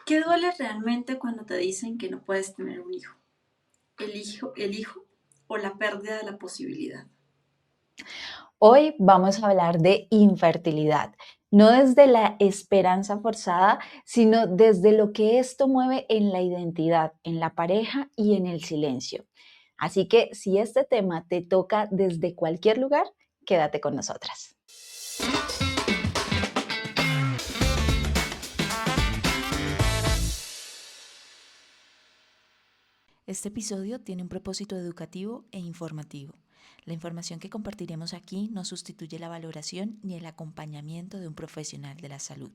¿Qué duele realmente cuando te dicen que no puedes tener un hijo? El hijo o la pérdida de la posibilidad? Hoy vamos a hablar de infertilidad, no desde la esperanza forzada, sino desde lo que esto mueve en la identidad, en la pareja y en el silencio. Así que si este tema te toca desde cualquier lugar, quédate con nosotras. Este episodio tiene un propósito educativo e informativo. La información que compartiremos aquí no sustituye la valoración ni el acompañamiento de un profesional de la salud.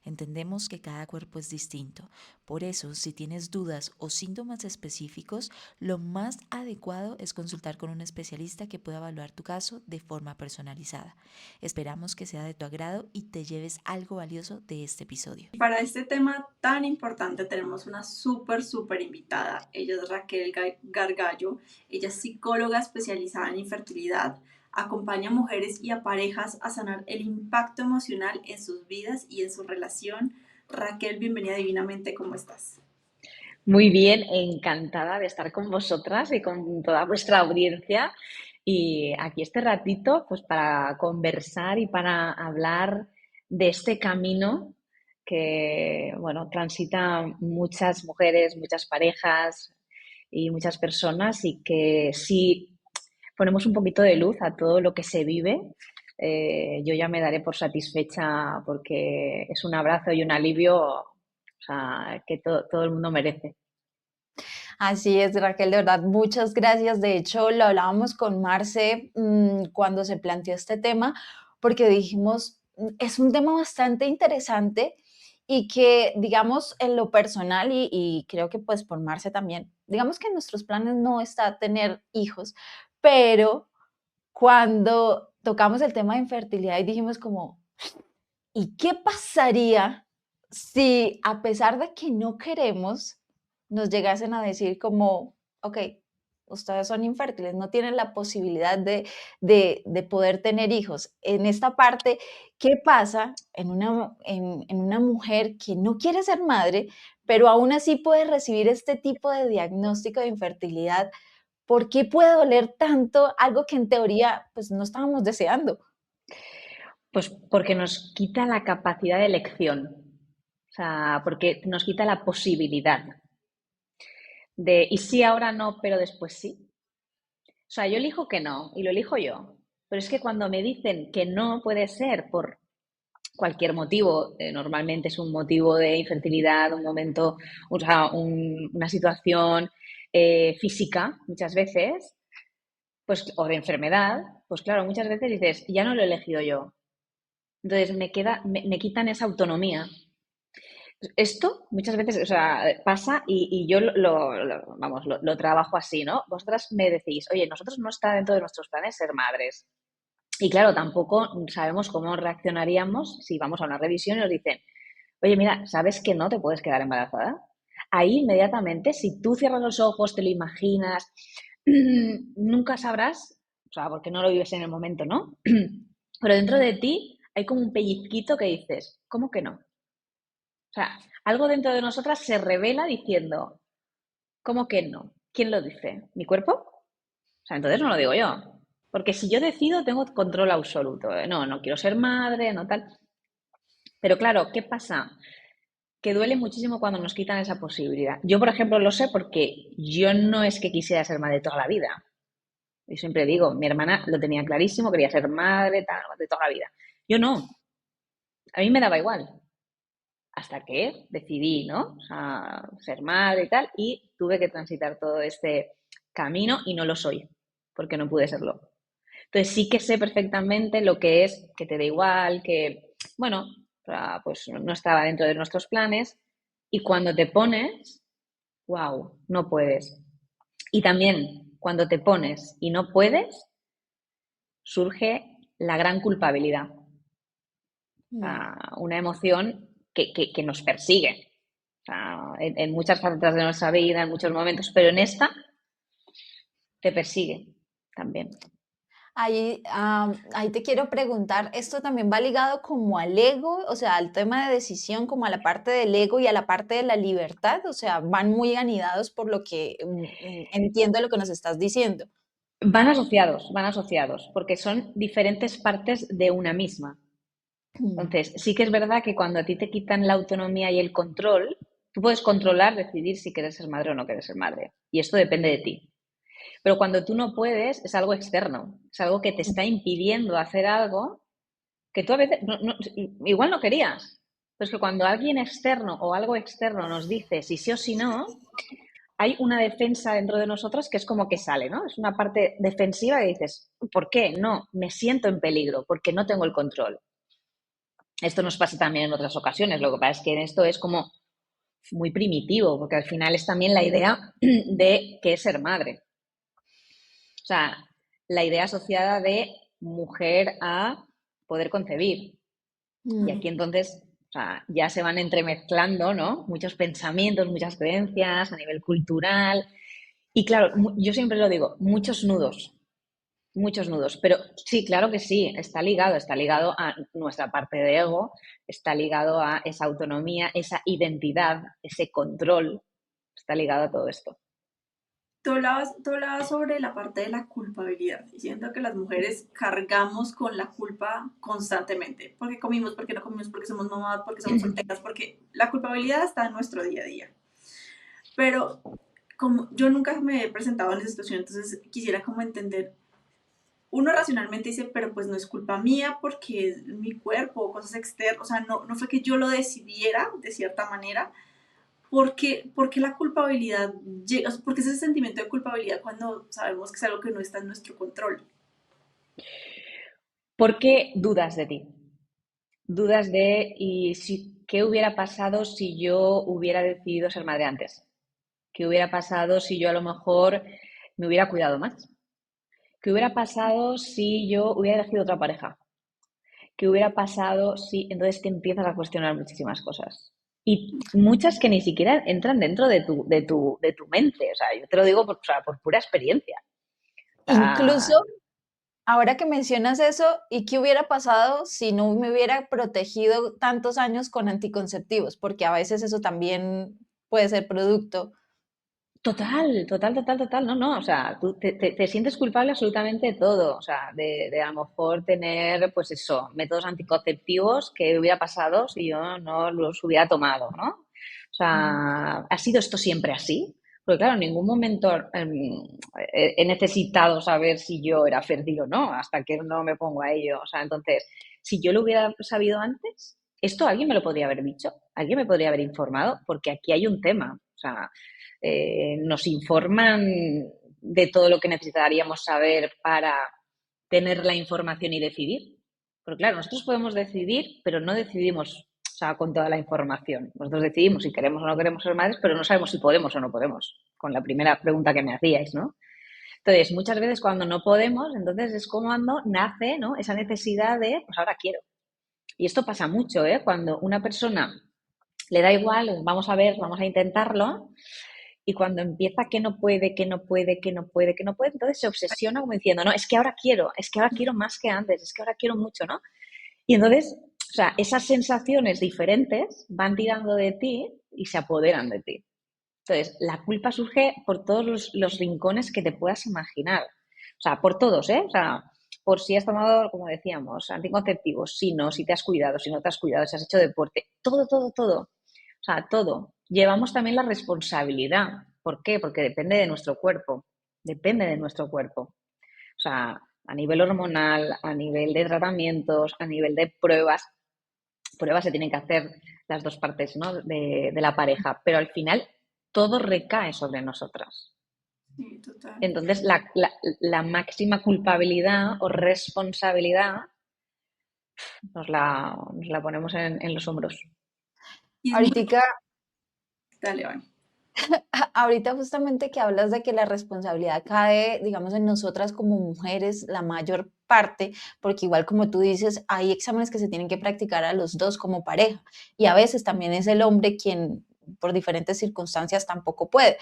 Entendemos que cada cuerpo es distinto. Por eso, si tienes dudas o síntomas específicos, lo más adecuado es consultar con un especialista que pueda evaluar tu caso de forma personalizada. Esperamos que sea de tu agrado y te lleves algo valioso de este episodio. Para este tema tan importante tenemos una súper invitada. Ella es Raquel Gargallo. Ella es psicóloga especializada en infertilidad. Acompaña a mujeres y a parejas a sanar el impacto emocional en sus vidas y en su relación. Raquel, bienvenida divinamente, ¿cómo estás? Muy bien, encantada de estar con vosotras y con toda vuestra audiencia. Y aquí este ratito, pues para conversar y para hablar de este camino que, bueno, transita muchas mujeres, muchas parejas y muchas personas y que si ponemos un poquito de luz a todo lo que se vive, yo ya me daré por satisfecha porque es un abrazo y un alivio, o sea, que todo el mundo merece. Así es, Raquel, de verdad, muchas gracias. De hecho, lo hablábamos con Marce cuando se planteó este tema, porque dijimos, es un tema bastante interesante y que, digamos, en lo personal, y creo que pues por Marce también, digamos que en nuestros planes no está tener hijos, pero cuando tocamos el tema de infertilidad y dijimos como, ¿y qué pasaría si a pesar de que no queremos, nos llegasen a decir como, ok, ustedes son infértiles, no tienen la posibilidad de poder tener hijos? En esta parte, ¿qué pasa en una mujer que no quiere ser madre, pero aún así puede recibir este tipo de diagnóstico de infertilidad? ¿Por qué puede doler tanto algo que en teoría pues no estábamos deseando? Pues porque nos quita la capacidad de elección, o sea, porque nos quita la posibilidad de, y sí, ahora no, pero después sí. O sea, yo elijo que no y lo elijo yo, pero es que cuando me dicen que no puede ser por cualquier motivo, normalmente es un motivo de infertilidad, un momento, o sea, una situación física, muchas veces, pues, o de enfermedad, pues claro, muchas veces dices, ya no lo he elegido yo. Entonces me quitan esa autonomía. Esto muchas veces, o sea, pasa y yo vamos, lo trabajo así, ¿no? Vosotras me decís, oye, nosotros no está dentro de nuestros planes ser madres. Y claro, tampoco sabemos cómo reaccionaríamos si vamos a una revisión y nos dicen, oye, mira, ¿sabes que no te puedes quedar embarazada? Ahí inmediatamente, si tú cierras los ojos, te lo imaginas, nunca sabrás, o sea, porque no lo vives en el momento, ¿no? Pero dentro de ti hay como un pellizquito que dices, ¿cómo que no? O sea, algo dentro de nosotras se revela diciendo, ¿cómo que no? ¿Quién lo dice? ¿Mi cuerpo? O sea, entonces no lo digo yo. Porque si yo decido, tengo control absoluto. No, no quiero ser madre, no tal. Pero claro, ¿qué pasa? Que duele muchísimo cuando nos quitan esa posibilidad. Yo, por ejemplo, lo sé porque yo no es que quisiera ser madre toda la vida. Yo siempre digo, mi hermana lo tenía clarísimo, quería ser madre tal, de toda la vida. Yo no. A mí me daba igual. Hasta que decidí, ¿no? O sea, ser madre y tal, y tuve que transitar todo este camino y no lo soy, porque no pude serlo. Entonces sí que sé perfectamente lo que es que te da igual, que, bueno, pues no estaba dentro de nuestros planes y cuando te pones, wow, no puedes. Y también cuando te pones y no puedes, surge la gran culpabilidad, Mm. una emoción que nos persigue. O sea, en muchas facetas de nuestra vida, en muchos momentos, pero en esta te persigue también. Ahí te quiero preguntar, ¿esto también va ligado como al ego, o sea, al tema de decisión, como a la parte del ego y a la parte de la libertad? O sea, van muy anidados por lo que entiendo lo que nos estás diciendo. Van asociados, porque son diferentes partes de una misma. Entonces, sí que es verdad que cuando a ti te quitan la autonomía y el control, tú puedes controlar, decidir si quieres ser madre o no quieres ser madre. Y esto depende de ti. Pero cuando tú no puedes, es algo externo, es algo que te está impidiendo hacer algo que tú a veces igual no querías. Pero es que cuando alguien externo o algo externo nos dice si sí o si no, hay una defensa dentro de nosotros que es como que sale, ¿no? Es una parte defensiva que dices, ¿por qué? No, me siento en peligro porque no tengo el control. Esto nos pasa también en otras ocasiones, lo que pasa es que en esto es como muy primitivo, porque al final es también la idea de qué es ser madre. O sea, la idea asociada de mujer a poder concebir. Y aquí Mm. entonces, o sea, ya se van entremezclando, ¿no? Muchos pensamientos, muchas creencias a nivel cultural. Y claro, yo siempre lo digo, muchos nudos. Pero sí, claro que sí, está ligado a nuestra parte de ego, está ligado a esa autonomía, esa identidad, ese control, está ligado a todo esto. Tú hablabas sobre la parte de la culpabilidad y siento que las mujeres cargamos con la culpa constantemente, porque comimos, porque no comimos, porque somos mamás, porque somos solteras, porque la culpabilidad está en nuestro día a día. Pero como yo nunca me he presentado en esa situación, entonces quisiera como entender, uno racionalmente dice, pero pues no es culpa mía porque es mi cuerpo, cosas externas, o sea, no fue que yo lo decidiera de cierta manera, porque la culpabilidad llega, porque ese sentimiento de culpabilidad cuando sabemos que es algo que no está en nuestro control. ¿Por qué dudas de ti? Dudas de y si, qué hubiera pasado si yo hubiera decidido ser madre antes. ¿Qué hubiera pasado si yo a lo mejor me hubiera cuidado más? ¿Qué hubiera pasado si yo hubiera elegido otra pareja? ¿Qué hubiera pasado si...? Entonces te empiezas a cuestionar muchísimas cosas. Y muchas que ni siquiera entran dentro de tu mente. O sea, yo te lo digo por, o sea, por pura experiencia. O Incluso sea, ahora que mencionas eso, ¿y qué hubiera pasado si no me hubiera protegido tantos años con anticonceptivos? Porque a veces eso también puede ser producto. total, total, total, total. No, no. O sea, tú te sientes culpable absolutamente de todo. O sea, de a lo mejor tener, pues eso, métodos anticonceptivos que hubiera pasado si yo no los hubiera tomado, ¿no? O Mm. sea, ¿ha sido esto siempre así? Porque claro, en ningún momento he necesitado saber si yo era fértil o no, hasta que no me pongo a ello. O sea, entonces, si yo lo hubiera sabido antes, esto alguien me lo podría haber dicho, alguien me podría haber informado, porque aquí hay un tema. O sea, nos informan de todo lo que necesitaríamos saber para tener la información y decidir. Pero claro, nosotros podemos decidir, pero no decidimos, o sea, con toda la información. Nosotros decidimos si queremos o no queremos ser madres, pero no sabemos si podemos o no podemos, con la primera pregunta que me hacíais, ¿no? Entonces, muchas veces cuando no podemos, entonces es como cuando nace, ¿no? Esa necesidad de, pues ahora quiero. Y esto pasa mucho, ¿eh? Cuando una persona le da igual, vamos a ver, vamos a intentarlo, y cuando empieza que no puede, que no puede, que no puede, que no puede, entonces se obsesiona como diciendo, no, es que ahora quiero más que antes, es que ahora quiero mucho, ¿no? Y entonces, o sea, esas sensaciones diferentes van tirando de ti y se apoderan de ti. Entonces, la culpa surge por todos los rincones que te puedas imaginar. O sea, por todos, ¿eh? O sea, por si has tomado, como decíamos, anticonceptivos, si no, si te has cuidado, si no te has cuidado, si has hecho deporte, todo, todo, todo. O sea, todo. Llevamos también la responsabilidad. ¿Por qué? Porque depende de nuestro cuerpo. Depende de nuestro cuerpo. O sea, a nivel hormonal, a nivel de tratamientos, a nivel de pruebas. Pruebas se tienen que hacer las dos partes, ¿no? de la pareja. Pero al final todo recae sobre nosotras. Sí, total. Entonces, la máxima culpabilidad o responsabilidad nos la ponemos en los hombros. Y es muy... Ahorita, Dale, Vani. ahorita justamente que hablas de que la responsabilidad cae, digamos, en nosotras como mujeres, la mayor parte, porque igual como tú dices, hay exámenes que se tienen que practicar a los dos como pareja y a veces también es el hombre quien por diferentes circunstancias tampoco puede.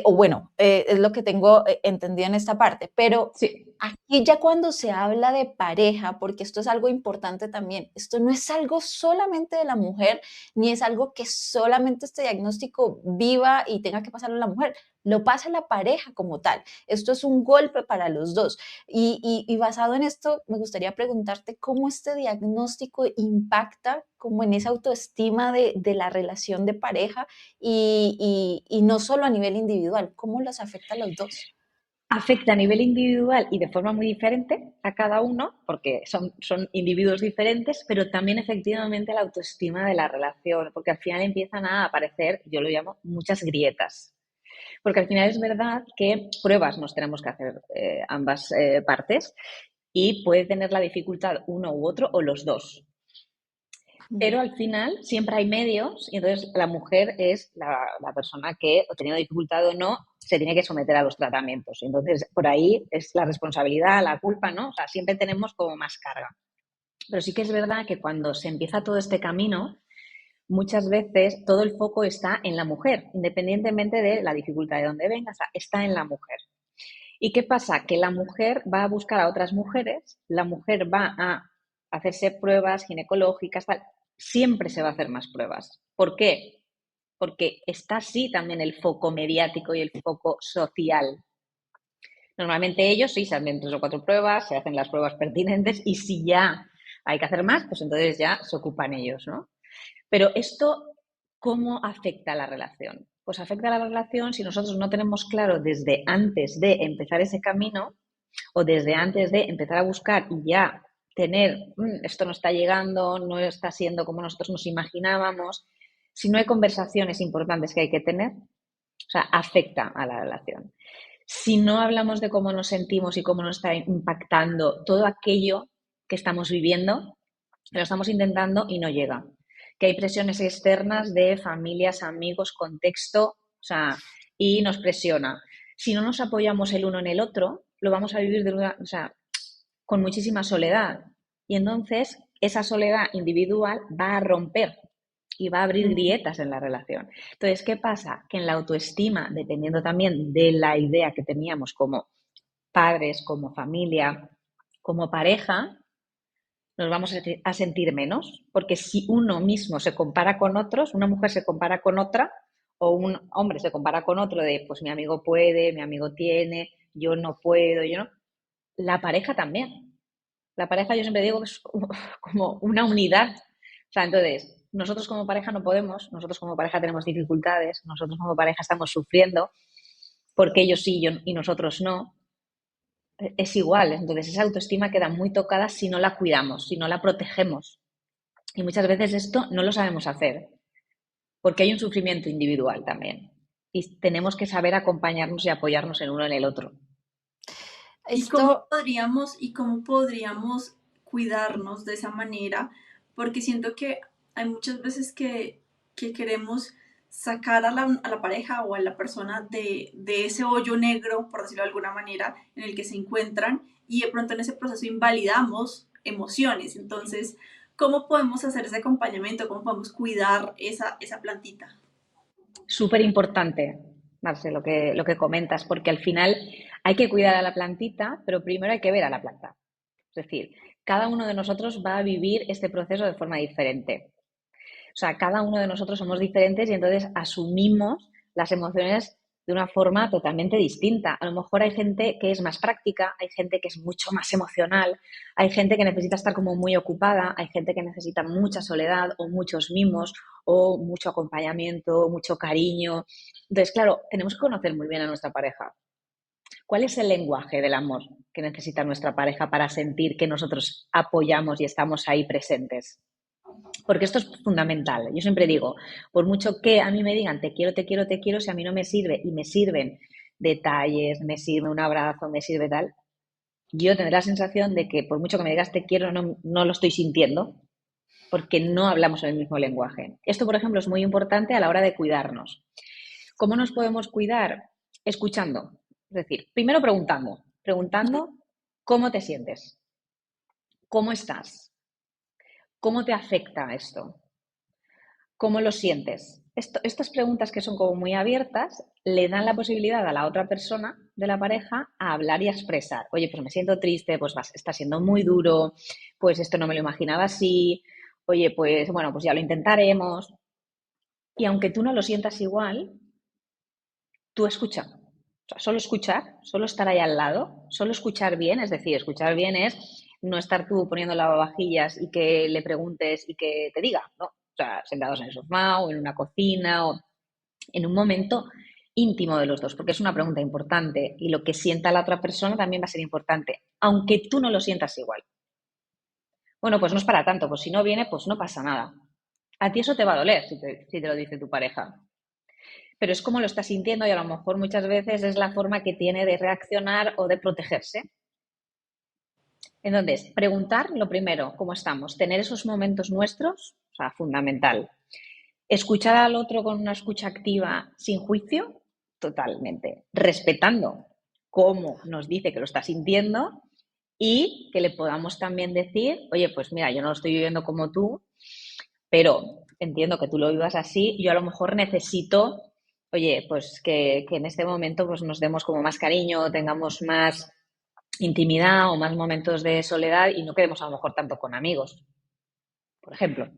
o bueno, es lo que tengo entendido en esta parte, pero Sí. aquí ya cuando se habla de pareja, porque esto es algo importante también, esto no es algo solamente de la mujer, ni es algo que solamente este diagnóstico viva y tenga que pasarlo a la mujer, lo pasa la pareja como tal. Esto es un golpe para los dos. Y basado en esto, me gustaría preguntarte cómo este diagnóstico impacta como en esa autoestima de la relación de pareja y no solo a nivel individual, ¿cómo los afecta a los dos? Afecta a nivel individual y de forma muy diferente a cada uno, porque son individuos diferentes, pero también efectivamente la autoestima de la relación, porque al final empiezan a aparecer, yo lo llamo, muchas grietas. Porque al final es verdad que pruebas nos tenemos que hacer ambas partes y puede tener la dificultad uno u otro o los dos. Mm. Pero al final siempre hay medios y entonces la mujer es la persona que, o teniendo dificultad o no, se tiene que someter a los tratamientos. Entonces, por ahí es la responsabilidad, la culpa, ¿no? O sea, siempre tenemos como más carga. Pero sí que es verdad que cuando se empieza todo este camino, muchas veces todo el foco está en la mujer, independientemente de la dificultad de dónde venga, o sea, está en la mujer. ¿Y qué pasa? Que la mujer va a buscar a otras mujeres, la mujer va a hacerse pruebas ginecológicas, tal. Siempre se va a hacer más pruebas. ¿Por qué? Porque está así también el foco mediático y el foco social. Normalmente ellos sí se hacen 3 o 4 pruebas, se hacen las pruebas pertinentes y si ya hay que hacer más, pues entonces ya se ocupan ellos, ¿no? Pero esto, ¿cómo afecta a la relación? Pues afecta a la relación si nosotros no tenemos claro desde antes de empezar ese camino o desde antes de empezar a buscar y ya tener, esto no está llegando, no está siendo como nosotros nos imaginábamos, si no hay conversaciones importantes que hay que tener, o sea, afecta a la relación. Si no hablamos de cómo nos sentimos y cómo nos está impactando todo aquello que estamos viviendo, lo estamos intentando y no llega. Que hay presiones externas de familias, amigos, contexto, o sea, y nos presiona. Si no nos apoyamos el uno en el otro, lo vamos a vivir o sea, con muchísima soledad. Y entonces esa soledad individual va a romper y va a abrir Mm. grietas en la relación. Entonces, ¿qué pasa? Que en la autoestima, dependiendo también de la idea que teníamos como padres, como familia, como pareja, nos vamos a sentir menos, porque si uno mismo se compara con otros, una mujer se compara con otra, o un hombre se compara con otro de, pues mi amigo puede, mi amigo tiene, yo no puedo, yo no. La pareja también. La pareja yo siempre digo que es como una unidad. O sea, entonces, nosotros como pareja no podemos, nosotros como pareja tenemos dificultades, nosotros como pareja estamos sufriendo, porque ellos sí y nosotros no. Es igual, entonces esa autoestima queda muy tocada si no la cuidamos, si no la protegemos. Y muchas veces esto no lo sabemos hacer, porque hay un sufrimiento individual también. Y tenemos que saber acompañarnos y apoyarnos el uno en el otro. Esto, Y cómo podríamos cuidarnos de esa manera? Porque siento que hay muchas veces que queremos sacar a la pareja o a la persona de ese hoyo negro, por decirlo de alguna manera, en el que se encuentran y de pronto en ese proceso invalidamos emociones. Entonces, ¿cómo podemos hacer ese acompañamiento? ¿Cómo podemos cuidar esa plantita? Súper importante, Marce, lo que comentas, porque al final hay que cuidar a la plantita, pero primero hay que ver a la planta. Es decir, cada uno de nosotros va a vivir este proceso de forma diferente. O sea, cada uno de nosotros somos diferentes y entonces asumimos las emociones de una forma totalmente distinta. A lo mejor hay gente que es más práctica, hay gente que es mucho más emocional, hay gente que necesita estar como muy ocupada, hay gente que necesita mucha soledad o muchos mimos o mucho acompañamiento, mucho cariño. Entonces, claro, tenemos que conocer muy bien a nuestra pareja. ¿Cuál es el lenguaje del amor que necesita nuestra pareja para sentir que nosotros apoyamos y estamos ahí presentes? Porque esto es fundamental. Yo siempre digo, por mucho que a mí me digan te quiero, te quiero, te quiero, si a mí no me sirve y me sirven detalles, me sirve un abrazo, me sirve tal, yo tendré la sensación de que por mucho que me digas te quiero, no lo estoy sintiendo porque no hablamos el mismo lenguaje. Esto, por ejemplo, es muy importante a la hora de cuidarnos. ¿Cómo nos podemos cuidar? Escuchando. Es decir, primero preguntando cómo te sientes, cómo estás, cómo te afecta esto, ¿cómo lo sientes? estas preguntas que son como muy abiertas le dan la posibilidad a la otra persona de la pareja a hablar y a expresar. Oye, pues me siento triste, pues está siendo muy duro, pues esto no me lo imaginaba así, oye, pues bueno, pues ya lo intentaremos. Y aunque tú no lo sientas igual, tú escucha. O sea, solo escuchar, solo estar ahí al lado, solo escuchar bien, es decir, escuchar bien es no estar tú poniendo lavavajillas y que le preguntes y que te diga, ¿no? O sea, sentados en el sofá o en una cocina o en un momento íntimo de los dos, porque es una pregunta importante y lo que sienta la otra persona también va a ser importante, aunque tú no lo sientas igual. Bueno, pues no es para tanto, pues si no viene, pues no pasa nada. A ti eso te va a doler si te lo dice tu pareja, pero es como lo está sintiendo y a lo mejor muchas veces es la forma que tiene de reaccionar o de protegerse. Entonces, preguntar lo primero, ¿cómo estamos? Tener esos momentos nuestros, o sea, fundamental. Escuchar al otro con una escucha activa sin juicio, totalmente. Respetando cómo nos dice que lo está sintiendo y que le podamos también decir, oye, pues mira, yo no lo estoy viviendo como tú, pero entiendo que tú lo vivas así, yo a lo mejor necesito, oye, pues que en este momento pues nos demos como más cariño, tengamos más intimidad o más momentos de soledad y no quedemos a lo mejor tanto con amigos, por ejemplo.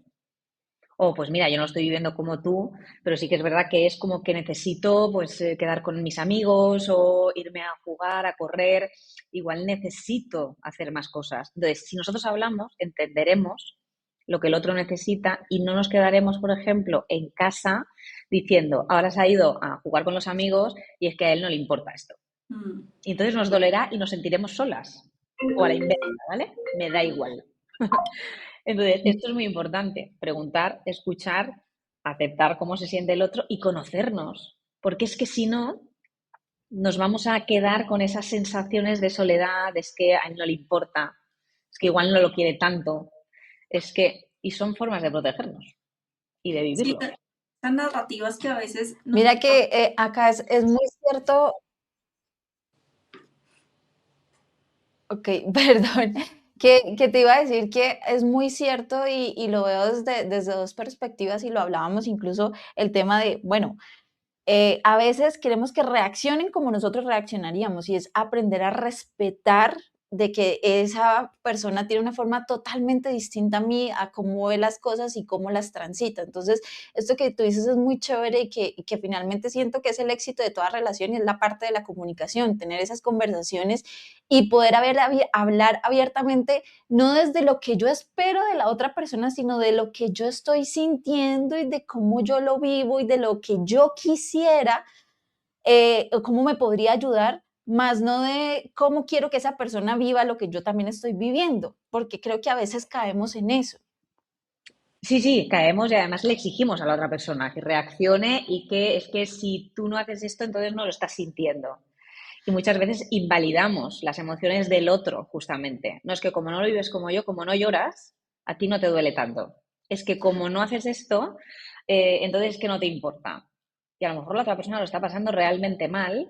O pues mira, yo no lo estoy viviendo como tú, pero sí que es verdad que es como que necesito pues quedar con mis amigos o irme a jugar, a correr. Igual necesito hacer más cosas. Entonces, si nosotros hablamos, entenderemos lo que el otro necesita y no nos quedaremos, por ejemplo, en casa diciendo, ahora se ha ido a jugar con los amigos y es que a él no le importa esto. Mm. Y entonces nos dolerá y nos sentiremos solas. O a la inversa, ¿vale? Me da igual. Entonces, esto es muy importante, preguntar, escuchar, aceptar cómo se siente el otro y conocernos, porque es que si no, nos vamos a quedar con esas sensaciones de soledad, es que a él no le importa, es que igual no lo quiere tanto, y son formas de protegernos y de Sí, vivirlo. esas narrativas que a veces nos Mira gusta. que acá es muy cierto. Ok, perdón, que te iba a decir que es muy cierto y lo veo desde dos perspectivas y lo hablábamos incluso el tema de, bueno, a veces queremos que reaccionen como nosotros reaccionaríamos y es aprender a respetar de que esa persona tiene una forma totalmente distinta a mí, a cómo ve las cosas y cómo las transita. Entonces, esto que tú dices es muy chévere y que finalmente siento que es el éxito de toda relación y es la parte de la comunicación, tener esas conversaciones y poder hablar abiertamente, no desde lo que yo espero de la otra persona, sino de lo que yo estoy sintiendo y de cómo yo lo vivo y de lo que yo quisiera, o cómo me podría ayudar, más no de cómo quiero que esa persona viva lo que yo también estoy viviendo, porque creo que a veces caemos en eso. Sí, sí, caemos y además le exigimos a la otra persona que reaccione y que es que si tú no haces esto, entonces no lo estás sintiendo. Y muchas veces invalidamos las emociones del otro, justamente. No es que como no lo vives como yo, como no lloras, a ti no te duele tanto. Es que como no haces esto, entonces es que no te importa. Y a lo mejor la otra persona lo está pasando realmente mal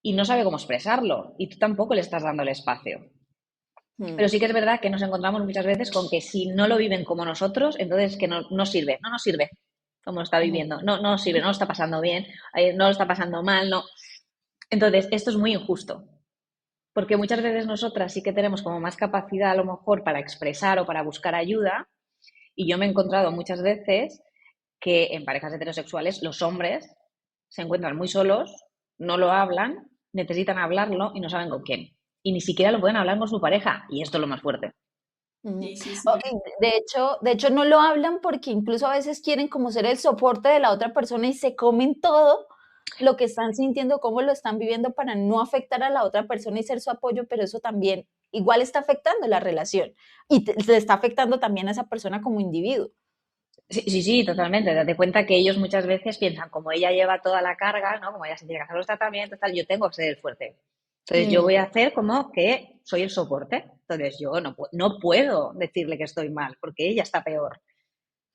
y no sabe cómo expresarlo. Y tú tampoco le estás dando el espacio. Mm, Pero sí que es verdad que nos encontramos muchas veces con que si no lo viven como nosotros, entonces que no sirve, no nos sirve como lo está mm, viviendo, no sirve, no lo está pasando bien, no lo está pasando mal, no. Entonces, esto es muy injusto, porque muchas veces nosotras sí que tenemos como más capacidad a lo mejor para expresar o para buscar ayuda, y yo me he encontrado muchas veces que en parejas heterosexuales los hombres se encuentran muy solos, no lo hablan, necesitan hablarlo y no saben con quién. Y ni siquiera lo pueden hablar con su pareja, y esto es lo más fuerte. mm. Sí, sí, O- sí. y de hecho no lo hablan porque incluso a veces quieren como ser el soporte de la otra persona y se comen todo lo que están sintiendo, cómo lo están viviendo para no afectar a la otra persona y ser su apoyo, pero eso también igual está afectando la relación y le está afectando también a esa persona como individuo. Sí, sí, sí, totalmente. Date cuenta que ellos muchas veces piensan, como ella lleva toda la carga, ¿no? Como ella se tiene que hacer los tratamientos, tal, yo tengo que ser el fuerte. Entonces yo Mm, voy a hacer como que soy el soporte. Entonces yo no puedo decirle que estoy mal, porque ella está peor.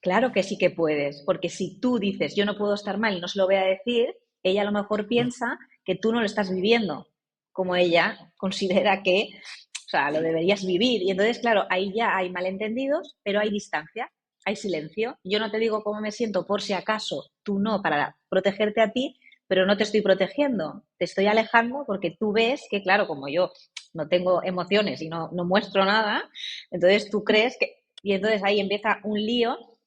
Claro que sí que puedes, porque si tú dices yo no puedo estar mal y no se lo voy a decir, ella a lo mejor piensa que tú no lo estás viviendo, como ella considera que, o sea, lo deberías vivir. Y entonces, claro, ahí ya hay malentendidos, pero hay distancia. hay silencio. Yo no te digo cómo me siento por si acaso, tú no, para protegerte a ti, pero no te estoy protegiendo, te estoy alejando porque tú ves que, claro, como yo no tengo emociones y no muestro nada, entonces tú crees que... Y entonces ahí empieza un lío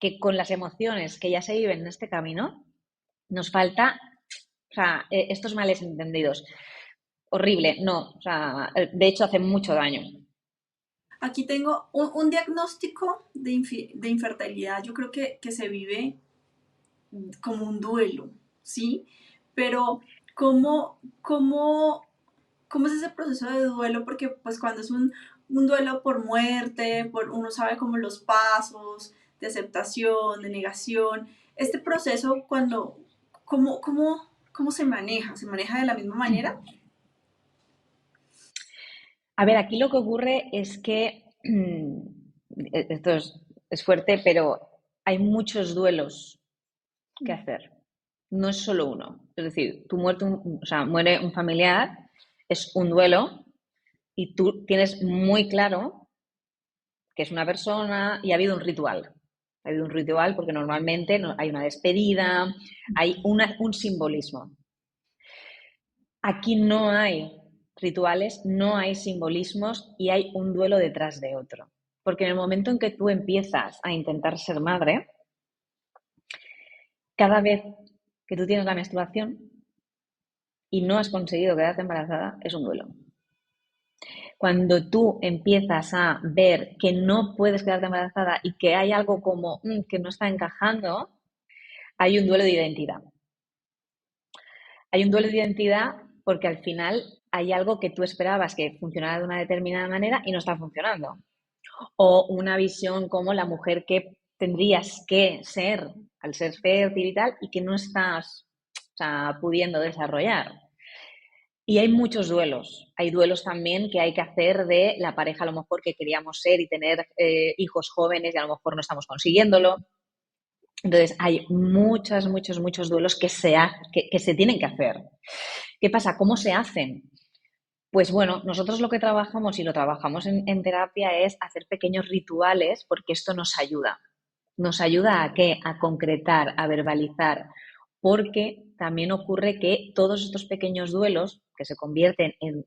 que con las emociones que ya se viven en este camino, nos falta, o sea, estos males entendidos. Horrible, no, o sea, de hecho hace mucho daño. Aquí tengo un diagnóstico de infertilidad. Yo creo que se vive como un duelo, ¿sí? Pero ¿cómo es ese proceso de duelo? Porque pues cuando es un duelo por muerte, uno sabe como los pasos de aceptación, de negación. Este proceso, ¿cómo se maneja? ¿Se maneja de la misma manera? A ver, aquí lo que ocurre es que esto es fuerte, pero hay muchos duelos que hacer. No es solo uno. Es decir, o sea, muere un familiar, es un duelo y tú tienes muy claro que es una persona y ha habido un ritual. Ha habido un ritual porque normalmente hay una despedida, hay un simbolismo. Aquí no hay rituales, no hay simbolismos y hay un duelo detrás de otro. Porque en el momento en que tú empiezas a intentar ser madre, cada vez que tú tienes la menstruación y no has conseguido quedarte embarazada, es un duelo. Cuando tú empiezas a ver que no puedes quedarte embarazada y que hay algo como que no está encajando, hay un duelo de identidad. Hay un duelo de identidad porque al final hay algo que tú esperabas que funcionara de una determinada manera y no está funcionando. O una visión como la mujer que tendrías que ser al ser fértil y tal y que no estás, o sea, pudiendo desarrollar. Y hay muchos duelos. Hay duelos también que hay que hacer de la pareja a lo mejor que queríamos ser y tener hijos jóvenes y a lo mejor no estamos consiguiéndolo. Entonces, hay muchos duelos que se tienen que hacer. ¿Qué pasa? ¿Cómo se hacen? Pues bueno, nosotros lo que trabajamos y lo trabajamos en terapia es hacer pequeños rituales porque esto nos ayuda. ¿Nos ayuda a qué? A concretar, a verbalizar, porque también ocurre que todos estos pequeños duelos que se convierten en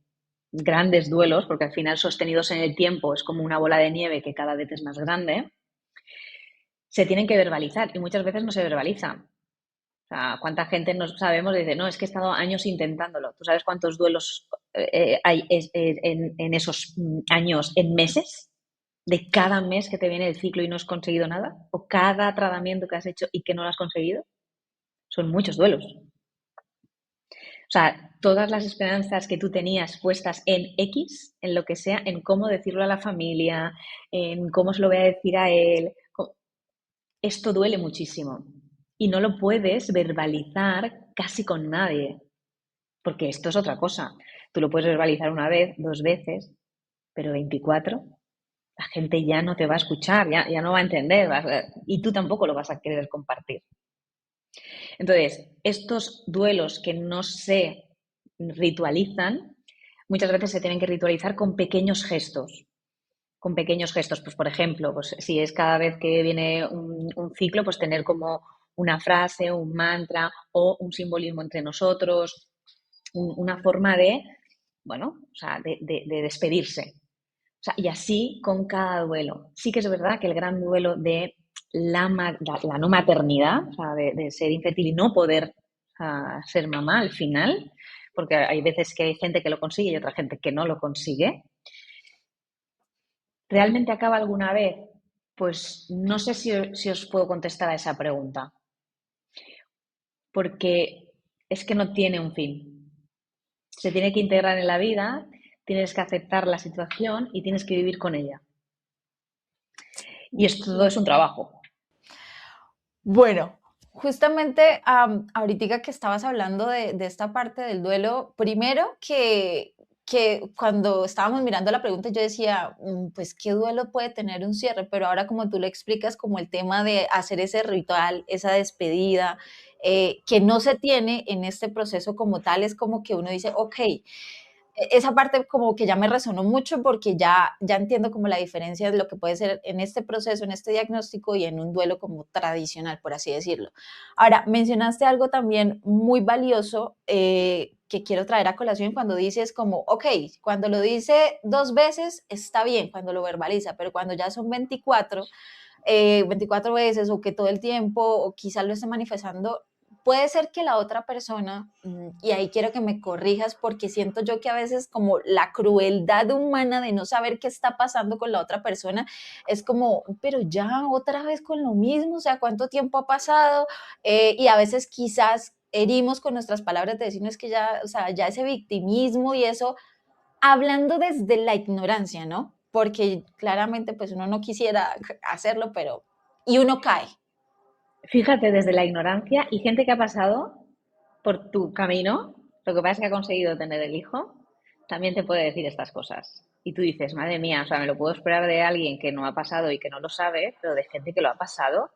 grandes duelos, porque al final sostenidos en el tiempo es como una bola de nieve que cada vez es más grande, se tienen que verbalizar y muchas veces no se verbaliza. O sea, ¿cuánta gente no sabemos y dice, no, es que he estado años intentándolo? ¿Tú sabes cuántos duelos hay en esos años, en meses? De cada mes que te viene el ciclo y no has conseguido nada, o cada tratamiento que has hecho y que no lo has conseguido, son muchos duelos. O sea, todas las esperanzas que tú tenías puestas en X, en lo que sea, en cómo decirlo a la familia, en cómo se lo voy a decir a él, esto duele muchísimo. Y no lo puedes verbalizar casi con nadie, porque esto es otra cosa. Tú lo puedes verbalizar una vez, dos veces, pero 24, la gente ya no te va a escuchar, ya no va a entender, y tú tampoco lo vas a querer compartir. Entonces, estos duelos que no se ritualizan, muchas veces se tienen que ritualizar con pequeños gestos. Con pequeños gestos, pues por ejemplo, pues si es cada vez que viene un ciclo, pues tener como una frase, un mantra o un simbolismo entre nosotros, una forma de, bueno, o sea, de despedirse. O sea, y así con cada duelo. Sí que es verdad que el gran duelo de la no maternidad, o sea, de ser infértil y no poder ser mamá al final, porque hay veces que hay gente que lo consigue y otra gente que no lo consigue, ¿realmente acaba alguna vez? Pues no sé si os puedo contestar a esa pregunta, porque es que no tiene un fin. Se tiene que integrar en la vida, tienes que aceptar la situación y tienes que vivir con ella. Y esto todo es un trabajo. Bueno, justamente ahorita que estabas hablando de esta parte del duelo, primero que cuando estábamos mirando la pregunta yo decía, pues qué duelo puede tener un cierre, pero ahora como tú lo explicas, como el tema de hacer ese ritual, esa despedida, que no se tiene en este proceso como tal, es como que uno dice, ok, esa parte como que ya me resonó mucho porque ya entiendo como la diferencia de lo que puede ser en este proceso, en este diagnóstico y en un duelo como tradicional, por así decirlo. Ahora, mencionaste algo también muy valioso que quiero traer a colación cuando dices como, ok, cuando lo dice 2 veces está bien, cuando lo verbaliza, pero cuando ya son 24 veces o que todo el tiempo o quizás lo esté manifestando, puede ser que la otra persona, y ahí quiero que me corrijas porque siento yo que a veces como la crueldad humana de no saber qué está pasando con la otra persona es como, pero ya otra vez con lo mismo, o sea, ¿cuánto tiempo ha pasado? Y a veces quizás herimos con nuestras palabras de decirnos que ya, o sea, ya ese victimismo y eso, hablando desde la ignorancia, ¿no? Porque claramente pues uno no quisiera hacerlo, pero... Y uno cae. Fíjate, desde la ignorancia y gente que ha pasado por tu camino, lo que pasa es que ha conseguido tener el hijo, también te puede decir estas cosas. Y tú dices, madre mía, o sea, me lo puedo esperar de alguien que no ha pasado y que no lo sabe, pero de gente que lo ha pasado,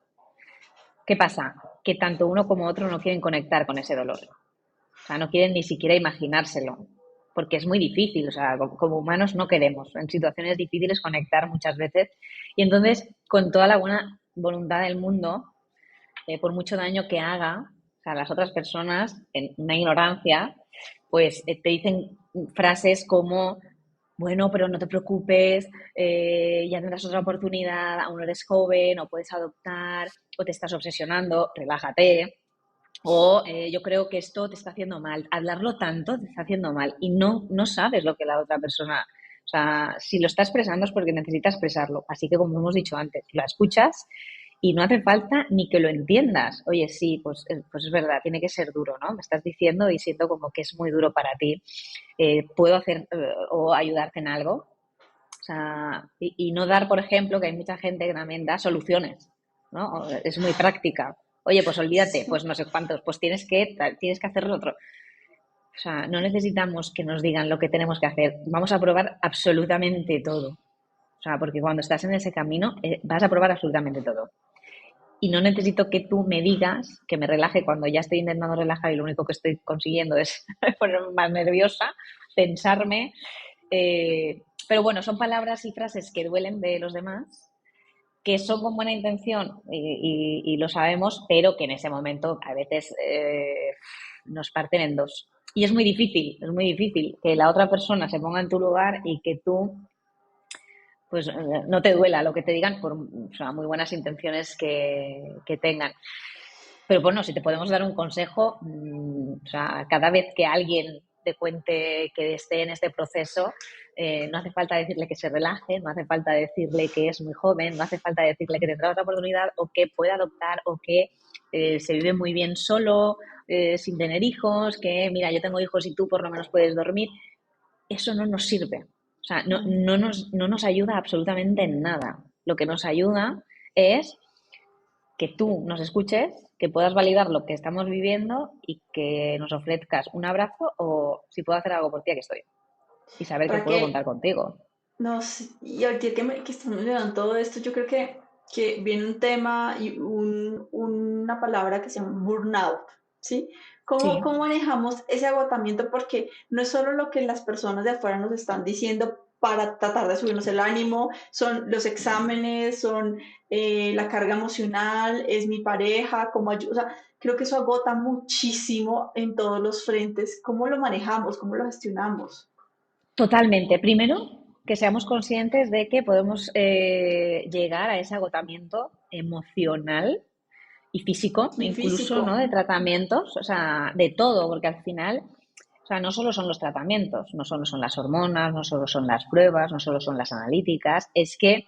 ¿qué pasa? Que tanto uno como otro no quieren conectar con ese dolor. O sea, no quieren ni siquiera imaginárselo, porque es muy difícil. O sea, como humanos no queremos en situaciones difíciles conectar muchas veces. Y entonces, con toda la buena voluntad del mundo, por mucho daño que haga, o sea, las otras personas, en una ignorancia, pues te dicen frases como, bueno, pero no te preocupes, ya tendrás otra oportunidad, aún no eres joven, o puedes adoptar, o te estás obsesionando, relájate. O yo creo que esto te está haciendo mal. Hablarlo tanto te está haciendo mal y no sabes lo que la otra persona, o sea, si lo está expresando es porque necesita expresarlo. Así que como hemos dicho antes, lo escuchas y no hace falta ni que lo entiendas. Oye, sí, pues es verdad, tiene que ser duro, ¿no? Me estás diciendo y siento como que es muy duro para ti. ¿Puedo hacer o ayudarte en algo? O sea, y no dar, por ejemplo, que hay mucha gente que también da soluciones, ¿no? Es muy práctica. Oye, pues olvídate, pues Sí. no sé cuántos, pues tienes que hacer lo otro. O sea, no necesitamos que nos digan lo que tenemos que hacer. Vamos a probar absolutamente todo. O sea, porque cuando estás en ese camino vas a probar absolutamente todo. Y no necesito que tú me digas que me relaje cuando ya estoy intentando relajar y lo único que estoy consiguiendo es ponerme más nerviosa, tensarme. Pero bueno, son palabras y frases que duelen de los demás, que son con buena intención y lo sabemos, pero que en ese momento a veces nos parten en dos. Y es muy difícil que la otra persona se ponga en tu lugar y que tú pues no te duela lo que te digan por o sea, muy buenas intenciones que tengan. Pero bueno, si te podemos dar un consejo, o sea, cada vez que alguien te cuente que esté en este proceso, no hace falta decirle que se relaje, no hace falta decirle que es muy joven, no hace falta decirle que tendrá otra oportunidad o que puede adoptar o que se vive muy bien solo, sin tener hijos, que mira, yo tengo hijos y tú por lo menos puedes dormir. Eso no nos sirve. O sea, no nos ayuda absolutamente en nada. Lo que nos ayuda es que tú nos escuches, que puedas validar lo que estamos viviendo y que nos ofrezcas un abrazo o si puedo hacer algo por ti, aquí estoy. Y saber que puedo Raquel, contar contigo. no, sí, y ahorita que estamos mencionando todo esto, yo creo que viene un tema y una palabra que se llama burnout, ¿sí? Sí, ¿Cómo manejamos ese agotamiento? Porque no es solo lo que las personas de afuera nos están diciendo para tratar de subirnos el ánimo, son los exámenes, son la carga emocional, es mi pareja, o sea, creo que eso agota muchísimo en todos los frentes. ¿Cómo lo manejamos? ¿Cómo lo gestionamos? totalmente. Primero, que seamos conscientes de que podemos llegar a ese agotamiento emocional y físico, Mi incluso, físico. ¿no? De tratamientos, o sea, de todo, porque al final, o sea, no solo son los tratamientos, no solo son las hormonas, no solo son las pruebas, no solo son las analíticas, es que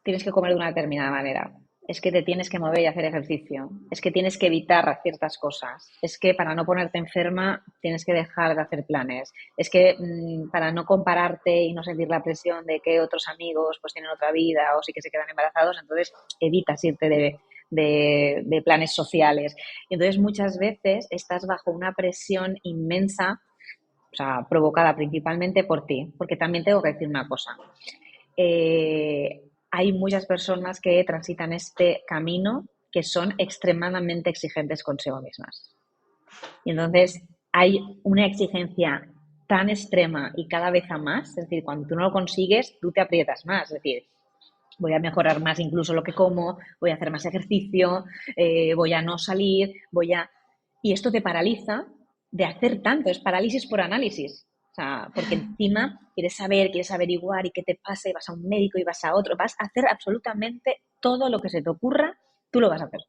tienes que comer de una determinada manera, es que te tienes que mover y hacer ejercicio, es que tienes que evitar ciertas cosas, es que para no ponerte enferma tienes que dejar de hacer planes, es que para no compararte y no sentir la presión de que otros amigos pues tienen otra vida o sí que se quedan embarazados, entonces evitas irte de planes sociales. Y entonces muchas veces estás bajo una presión inmensa, o sea, provocada principalmente por ti, porque también tengo que decir una cosa. Hay muchas personas que transitan este camino que son extremadamente exigentes consigo mismas. Y entonces hay una exigencia tan extrema y cada vez a más, es decir, cuando tú no lo consigues, tú te aprietas más, es decir, voy a mejorar más incluso lo que como, voy a hacer más ejercicio, voy a no salir, Y esto te paraliza de hacer tanto, es parálisis por análisis. O sea, porque encima quieres saber, quieres averiguar y qué te pasa y vas a un médico y vas a otro, vas a hacer absolutamente todo lo que se te ocurra, tú lo vas a hacer.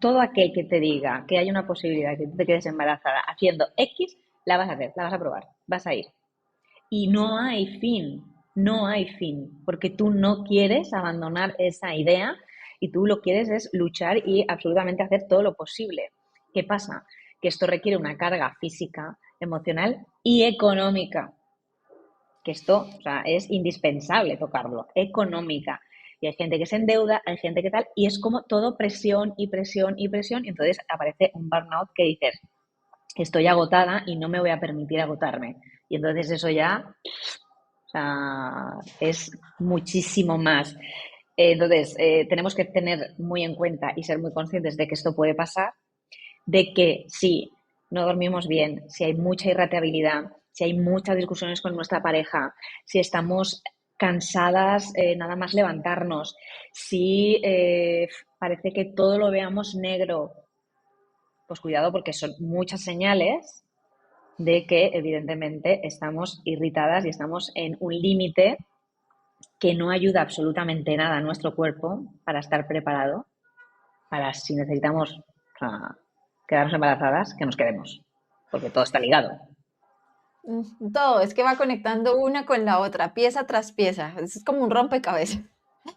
Todo aquel que te diga que hay una posibilidad de que tú te quedes embarazada haciendo X, la vas a hacer, la vas a probar, vas a ir. Y no hay fin, porque tú no quieres abandonar esa idea y tú lo quieres es luchar y absolutamente hacer todo lo posible. ¿Qué pasa? Que esto requiere una carga física, emocional y económica. Que esto, o sea, es indispensable tocarlo, económica. Y hay gente que se endeuda, hay gente que tal, y es como todo presión y presión y presión, y entonces aparece un burnout que dices, estoy agotada y no me voy a permitir agotarme. Y entonces eso ya, o sea, es muchísimo más. Entonces, tenemos que tener muy en cuenta y ser muy conscientes de que esto puede pasar, de que si no dormimos bien, si hay mucha irritabilidad, si hay muchas discusiones con nuestra pareja, si estamos cansadas nada más levantarnos, si parece que todo lo veamos negro, pues cuidado porque son muchas señales de que evidentemente estamos irritadas y estamos en un límite que no ayuda absolutamente nada a nuestro cuerpo para estar preparado para si necesitamos quedarnos embarazadas, que nos quedemos, porque todo está ligado. Todo, es que va conectando una con la otra, pieza tras pieza. Es como un rompecabezas.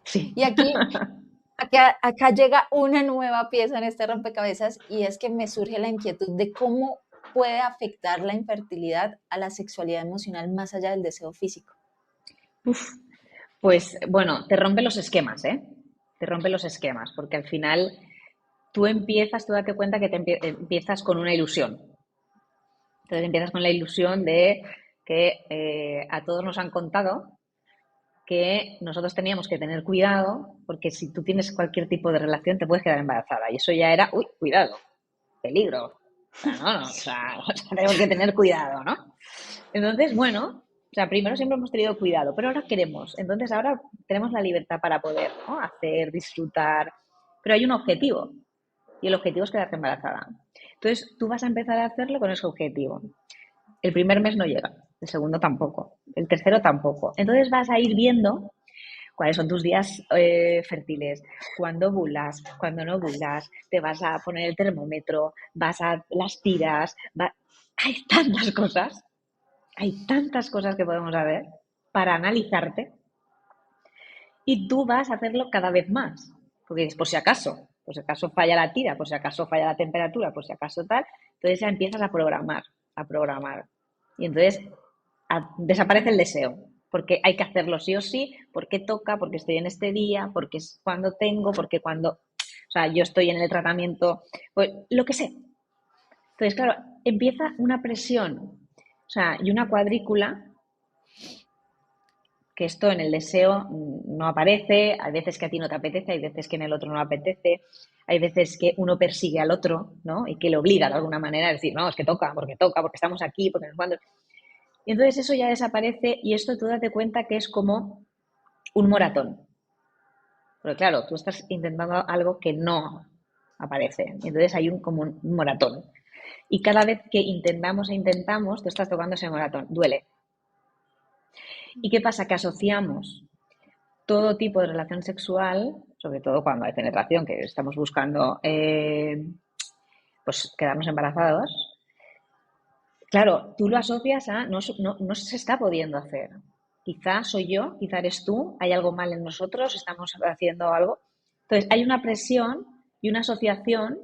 Sí. Y acá llega una nueva pieza en este rompecabezas y es que me surge la inquietud de cómo puede afectar la infertilidad a la sexualidad emocional más allá del deseo físico. Uf, pues bueno, te rompe los esquemas, ¿eh? Te rompe los esquemas, porque al final tú date cuenta que empiezas con una ilusión. Entonces empiezas con la ilusión de que a todos nos han contado que nosotros teníamos que tener cuidado porque si tú tienes cualquier tipo de relación te puedes quedar embarazada. Y eso ya era, uy, cuidado, peligro. O sea, no, o sea, tenemos que tener cuidado, ¿no? Entonces, bueno, o sea, primero siempre hemos tenido cuidado, pero ahora queremos. Entonces, ahora tenemos la libertad para poder, ¿no?, hacer, disfrutar. Pero hay un objetivo y el objetivo es quedarte embarazada. Entonces, tú vas a empezar a hacerlo con ese objetivo. El primer mes no llega, el segundo tampoco, el tercero tampoco. Entonces vas a ir viendo cuáles son tus días fértiles, cuándo ovulas, cuándo no ovulas, te vas a poner el termómetro, las tiras, hay tantas cosas que podemos hacer para analizarte y tú vas a hacerlo cada vez más, porque dices, por si acaso falla la tira, por si acaso falla la temperatura, por si acaso tal, entonces ya empiezas a programar, a programar. Y entonces desaparece el deseo, porque hay que hacerlo sí o sí, porque toca, porque estoy en este día, porque es cuando tengo, porque cuando, o sea, yo estoy en el tratamiento, pues lo que sé. Entonces, claro, empieza una presión, o sea, y una cuadrícula que esto en el deseo no aparece, hay veces que a ti no te apetece, hay veces que en el otro no apetece, hay veces que uno persigue al otro, ¿no? Y que le obliga de alguna manera a decir, no, es que toca, porque estamos aquí, porque nos cuando. Y entonces eso ya desaparece y esto tú date cuenta que es como un moratón. Porque claro, tú estás intentando algo que no aparece. Y entonces hay como un moratón. Y cada vez que intentamos, tú estás tocando ese moratón. Duele. ¿Y qué pasa? Que asociamos todo tipo de relación sexual, sobre todo cuando hay penetración, que estamos buscando pues quedarnos embarazados. Claro, tú lo asocias a no se está pudiendo hacer. Quizá soy yo, quizá eres tú, hay algo mal en nosotros, estamos haciendo algo. Entonces, hay una presión y una asociación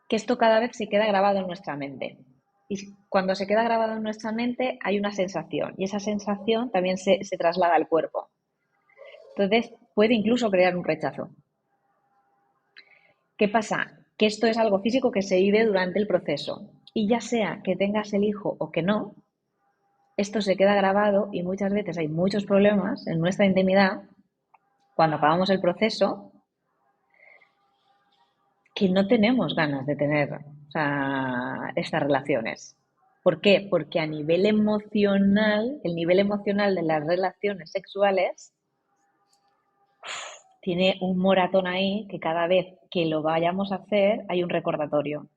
que esto cada vez se queda grabado en nuestra mente. Y cuando se queda grabado en nuestra mente hay una sensación y esa sensación también se traslada al cuerpo. Entonces, puede incluso crear un rechazo. ¿Qué pasa? Que esto es algo físico que se vive durante el proceso. Y ya sea que tengas el hijo o que no, esto se queda grabado y muchas veces hay muchos problemas en nuestra intimidad cuando acabamos el proceso que no tenemos ganas de tener, o sea, estas relaciones. ¿Por qué? Porque a nivel emocional, el nivel emocional de las relaciones sexuales tiene un moratón ahí que cada vez que lo vayamos a hacer hay un recordatorio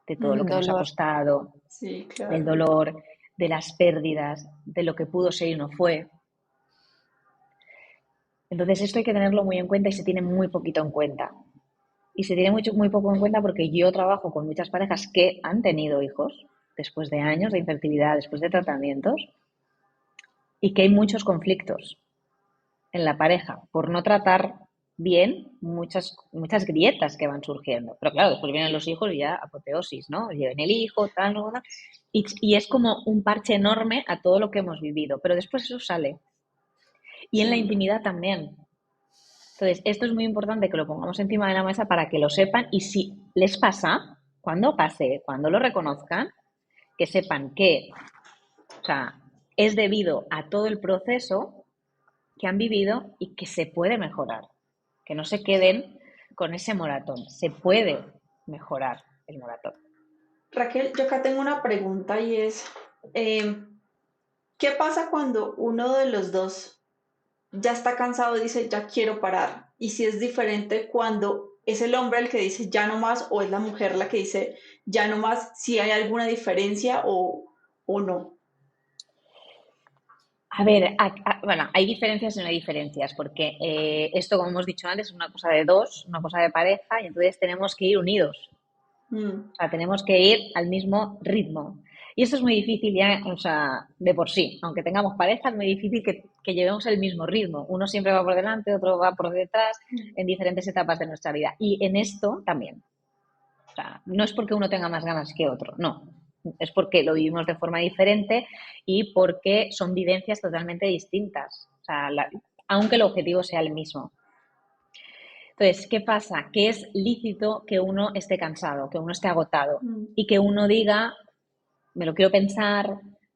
de todo lo Un que nos ha dolor. costado, Sí, del claro. dolor, de las pérdidas, de lo que pudo ser y no fue. Entonces esto hay que tenerlo muy en cuenta y se tiene muy poquito en cuenta. Y se tiene muy poco en cuenta porque yo trabajo con muchas parejas que han tenido hijos después de años de infertilidad, después de tratamientos, y que hay muchos conflictos en la pareja por no tratar bien muchas grietas que van surgiendo. Pero claro, después vienen los hijos y ya apoteosis, ¿no? Lleven el hijo, tal, no, no. Y es como un parche enorme a todo lo que hemos vivido. Pero después eso sale. Y en la Sí. intimidad también. Entonces, esto es muy importante que lo pongamos encima de la mesa para que lo sepan y si les pasa, cuando pase, cuando lo reconozcan, que sepan que, o sea, es debido a todo el proceso que han vivido y que se puede mejorar, que no se queden con ese moratón, se puede mejorar el moratón. Raquel, yo acá tengo una pregunta y es, eh, ¿qué pasa cuando uno de los dos ya está cansado y dice, ya quiero parar? Y si es diferente cuando es el hombre el que dice, ya no más, o es la mujer la que dice, ya no más, si hay alguna diferencia o no. A ver, bueno, hay diferencias y no hay diferencias, porque esto, como hemos dicho antes, es una cosa de dos, una cosa de pareja, y entonces tenemos que ir unidos. Mm, O sea, tenemos que ir al mismo ritmo. Y esto es muy difícil ya, o sea, de por sí. Aunque tengamos pareja, es muy difícil que llevemos el mismo ritmo. Uno siempre va por delante, otro va por detrás, en diferentes etapas de nuestra vida. Y en esto también. O sea, no es porque uno tenga más ganas que otro, no. Es porque lo vivimos de forma diferente y porque son vivencias totalmente distintas. O sea, aunque el objetivo sea el mismo. Entonces, ¿qué pasa? Que es lícito que uno esté cansado, que uno esté agotado mm. y que uno diga, me lo quiero pensar,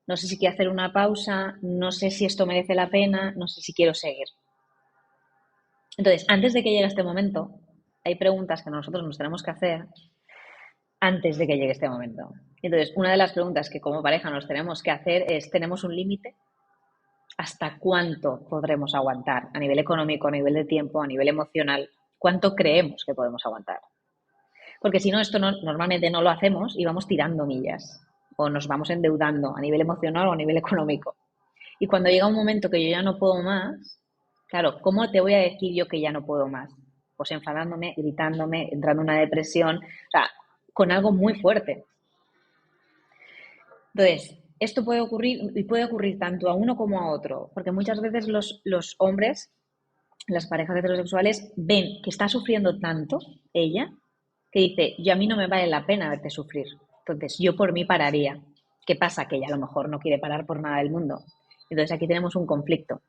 no sé si quiero hacer una pausa, no sé si esto merece la pena, no sé si quiero seguir. Entonces, antes de que llegue este momento, hay preguntas que nosotros nos tenemos que hacer antes de que llegue este momento. Entonces, una de las preguntas que como pareja nos tenemos que hacer es, ¿tenemos un límite? ¿Hasta cuánto podremos aguantar a nivel económico, a nivel de tiempo, a nivel emocional? ¿Cuánto creemos que podemos aguantar? Porque si no, esto no, normalmente no lo hacemos y vamos tirando millas o nos vamos endeudando a nivel emocional o a nivel económico. Y cuando llega un momento que yo ya no puedo más, claro, ¿cómo te voy a decir yo que ya no puedo más? Pues enfadándome, gritándome, entrando en una depresión, o sea, con algo muy fuerte. Entonces, esto puede ocurrir y puede ocurrir tanto a uno como a otro, porque muchas veces los hombres, las parejas heterosexuales, ven que está sufriendo tanto ella que dice, yo a mí no me vale la pena verte sufrir. Entonces, yo por mí pararía. ¿Qué pasa? Que ella a lo mejor no quiere parar por nada del mundo. Entonces, aquí tenemos un conflicto.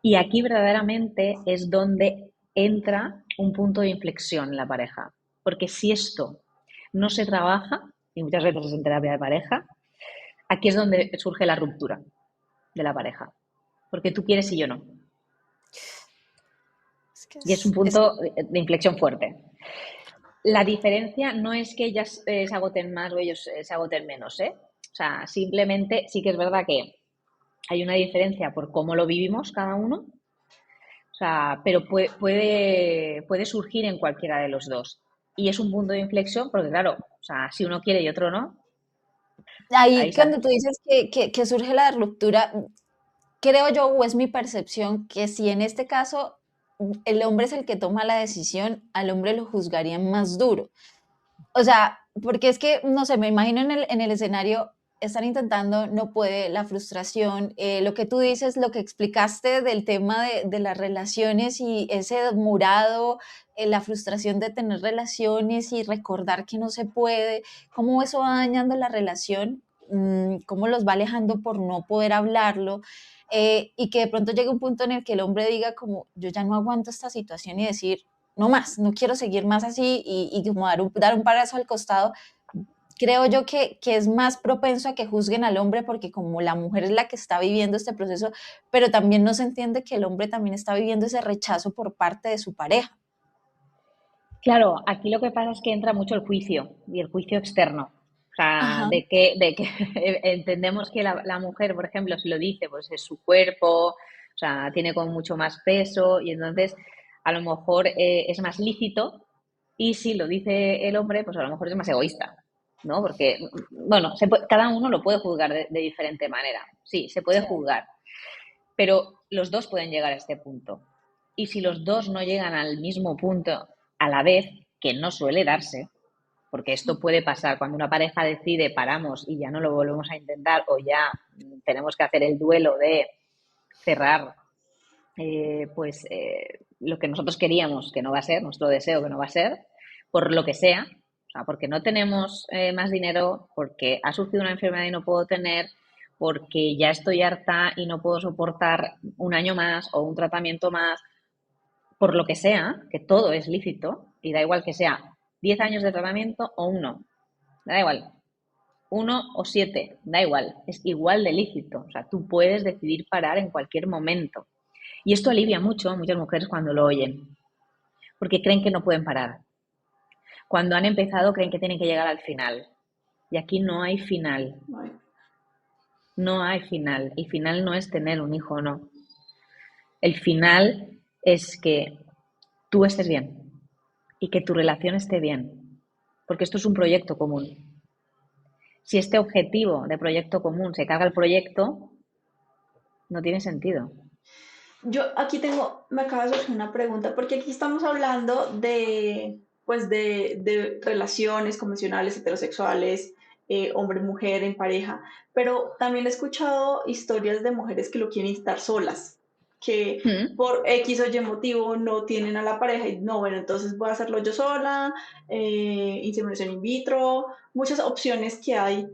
Y aquí verdaderamente es donde entra un punto de inflexión en la pareja. Porque si esto no se trabaja, y muchas veces es en terapia de pareja, aquí es donde surge la ruptura de la pareja. Porque tú quieres y yo no. Es que Y es un es punto de inflexión fuerte. La diferencia no es que ellas se agoten más o ellos se agoten menos, ¿eh? O sea, simplemente sí que es verdad que hay una diferencia por cómo lo vivimos cada uno, o sea, pero puede surgir en cualquiera de los dos. Y es un punto de inflexión porque, claro, o sea, si uno quiere y otro no, ahí ahí se cuando hace. tú dices que surge la ruptura, creo yo, o es mi percepción, que si en este caso el hombre es el que toma la decisión, al hombre lo juzgarían más duro. O sea, porque es que, no sé, me imagino en el escenario, están intentando, no puede, la frustración, lo que tú dices, lo que explicaste del tema de las relaciones y ese murado, la frustración de tener relaciones y recordar que no se puede, cómo eso va dañando la relación, cómo los va alejando por no poder hablarlo, y que de pronto llegue un punto en el que el hombre diga como, yo ya no aguanto esta situación y decir, no más, no quiero seguir más así y como dar un paso al costado, creo yo que es más propenso a que juzguen al hombre porque como la mujer es la que está viviendo este proceso, pero también no se entiende que el hombre también está viviendo ese rechazo por parte de su pareja. Claro, aquí lo que pasa es que entra mucho el juicio y el juicio externo. sea, Ajá. de que entendemos que la mujer, por ejemplo, si lo dice, pues es su cuerpo, o sea, tiene como mucho más peso y entonces a lo mejor es más lícito y si lo dice el hombre, pues a lo mejor es más egoísta, ¿no? Porque, bueno, cada uno lo puede juzgar de diferente manera. Sí, se puede Sí. juzgar, pero los dos pueden llegar a este punto. Y si los dos no llegan al mismo punto a la vez, que no suele darse, porque esto puede pasar cuando una pareja decide paramos y ya no lo volvemos a intentar o ya tenemos que hacer el duelo de cerrar lo que nosotros queríamos que no va a ser, nuestro deseo que no va a ser, por lo que sea, o sea, porque no tenemos más dinero, porque ha surgido una enfermedad y no puedo tener, porque ya estoy harta y no puedo soportar un año más o un tratamiento más, por lo que sea, que todo es lícito y da igual que sea 10 años de tratamiento o uno, da igual, uno o 7, da igual, es igual de lícito, o sea, tú puedes decidir parar en cualquier momento. Y esto alivia mucho a muchas mujeres cuando lo oyen, porque creen que no pueden parar. Cuando han empezado creen que tienen que llegar al final. Y aquí no hay final, Ay, no hay final. El final no es tener un hijo o no. El final es que tú estés bien y que tu relación esté bien, porque esto es un proyecto común. Si este objetivo de proyecto común se carga el proyecto, no tiene sentido. yo aquí tengo, me acaba de surgir una pregunta, porque aquí estamos hablando de, pues de relaciones convencionales, heterosexuales, hombre-mujer en pareja, pero también he escuchado historias de mujeres que lo quieren estar solas, que ¿Mm? por X o Y motivo no tienen a la pareja y no, bueno, entonces voy a hacerlo yo sola, inseminación in vitro, muchas opciones que hay.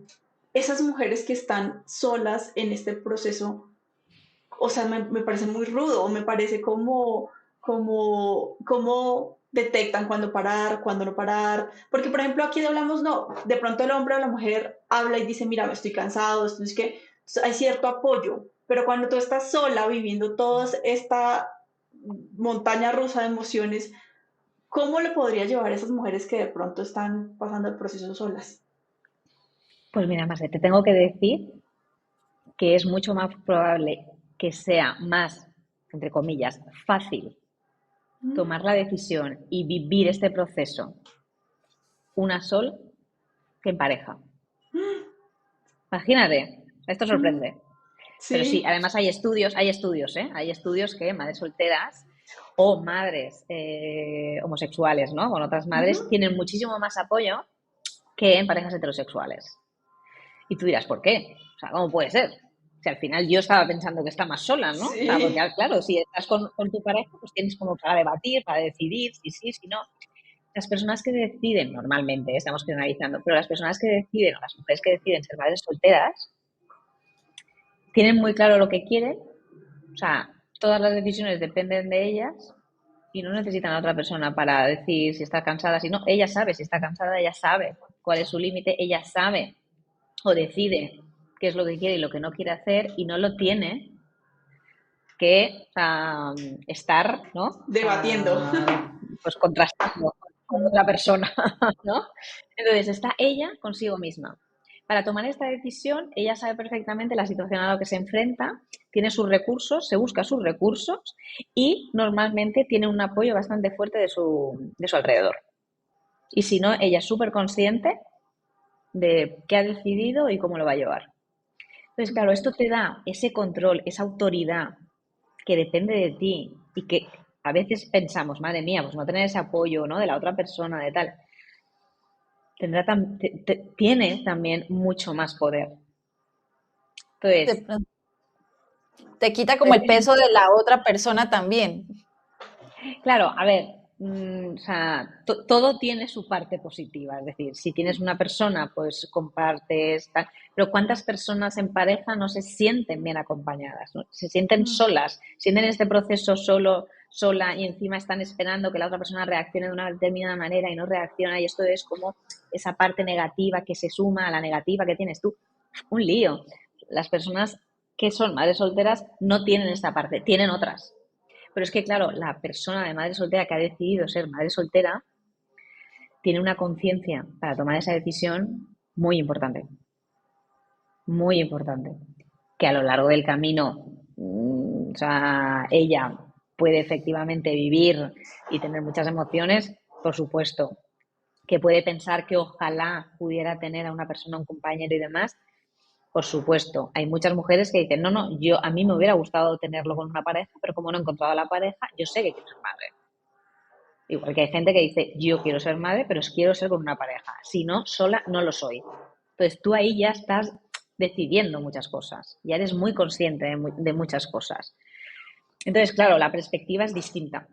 Esas mujeres que están solas en este proceso, o sea, me parece muy rudo, me parece como detectan cuándo parar, cuándo no parar, porque por ejemplo aquí hablamos, no, de pronto el hombre o la mujer habla y dice, mira, me estoy cansado, esto es que hay cierto apoyo, pero cuando tú estás sola viviendo toda esta montaña rusa de emociones, ¿cómo le podría llevar a esas mujeres que de pronto están pasando el proceso solas? Pues mira, Marce, te tengo que decir que es mucho más probable que sea más, entre comillas, fácil Mm, tomar la decisión y vivir este proceso una sola que en pareja. Imagínate, esto mm, sorprende. Pero sí, sí. además hay estudios, ¿eh? Hay estudios que madres solteras o madres homosexuales, ¿no? Con otras madres Ujú. tienen muchísimo más apoyo que en parejas heterosexuales. Y tú dirás, ¿por qué? O sea, ¿cómo puede ser? Si al final yo estaba pensando que está más sola, ¿no? O sea, porque Sí. claro, si estás con tu pareja, pues tienes como para debatir, para decidir si sí, si no. Las personas que deciden, normalmente, estamos generalizando, pero las personas que deciden, o las mujeres que deciden ser madres solteras, tienen muy claro lo que quieren, o sea, todas las decisiones dependen de ellas y no necesitan a otra persona para decir si está cansada, si no, ella sabe si está cansada, ella sabe cuál es su límite, ella sabe o decide qué es lo que quiere y lo que no quiere hacer y no lo tiene que estar, ¿no? Debatiendo. Pues contrastando con otra persona, ¿no? Entonces está ella consigo misma. Para tomar esta decisión, ella sabe perfectamente la situación a la que se enfrenta, tiene sus recursos, se busca sus recursos y normalmente tiene un apoyo bastante fuerte de su alrededor. Y si no, ella es súper consciente de qué ha decidido y cómo lo va a llevar. Entonces, claro, esto te da ese control, esa autoridad que depende de ti y que a veces pensamos, madre mía, pues no tener ese apoyo, ¿no? De la otra persona, de tal, tiene también mucho más poder. De Entonces, pronto te quita como el eh, peso de la otra persona también. claro, a ver, o sea, todo tiene su parte positiva. Es decir, si tienes una persona, pues compartes, tal. Pero ¿cuántas personas en pareja no se sienten bien acompañadas? ¿No? Se sienten Mm. solas, sienten este proceso solo, sola y encima están esperando que la otra persona reaccione de una determinada manera y no reacciona. Y esto es como esa parte negativa que se suma a la negativa que tienes tú. Un lío. Las personas que son madres solteras no tienen esta parte, tienen otras. Pero es que, claro, la persona de madre soltera que ha decidido ser madre soltera tiene una conciencia para tomar esa decisión Muy importante, muy importante. Que a lo largo del camino, o sea, ella puede efectivamente vivir y tener muchas emociones, por supuesto, que puede pensar que ojalá pudiera tener a una persona, un compañero y demás, por supuesto. Hay muchas mujeres que dicen, no, no, a mí me hubiera gustado tenerlo con una pareja, pero como no he encontrado a la pareja, yo sé que quiero ser madre. Igual que hay gente que dice, yo quiero ser madre, pero quiero ser con una pareja. Si no, sola no lo soy. Entonces tú ahí ya estás decidiendo muchas cosas, ya eres muy consciente de muchas cosas. Entonces, claro, la perspectiva es distinta,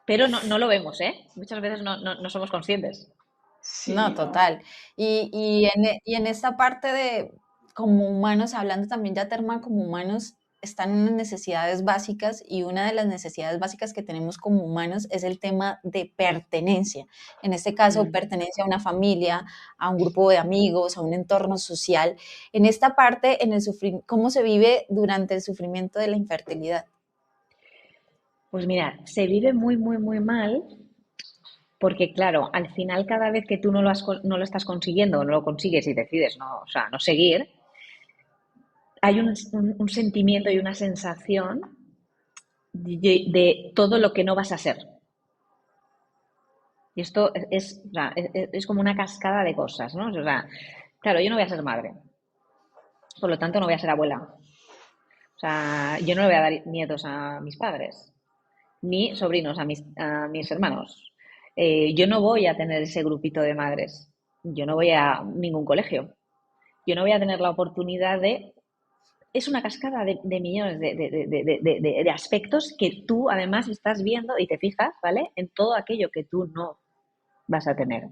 pero no lo vemos, ¿eh? Muchas veces no somos conscientes. No, Sí, no. total. Y en esta parte de como humanos, hablando también ya terma como humanos, están unas necesidades básicas y una de las necesidades básicas que tenemos como humanos es el tema de pertenencia. En este caso, Mm. pertenencia a una familia, a un grupo de amigos, a un entorno social. En esta parte, ¿cómo se vive durante el sufrimiento de la infertilidad? Pues mira, se vive muy, muy, muy mal porque, claro, al final cada vez que tú no lo estás consiguiendo o no lo consigues y decides no, o sea, no seguir, hay un sentimiento y una sensación de todo lo que no vas a ser. Y esto o sea, es como una cascada de cosas, ¿no? O sea, claro, yo no voy a ser madre, por lo tanto no voy a ser abuela. O sea, yo no le voy a dar nietos a mis padres, ni sobrinos a mis hermanos. Yo no voy a tener ese grupito de madres. Yo no voy a ningún colegio. Yo no voy a tener la oportunidad de... Es una cascada de millones de aspectos que tú además estás viendo y te fijas, ¿vale? En todo aquello que tú no vas a tener.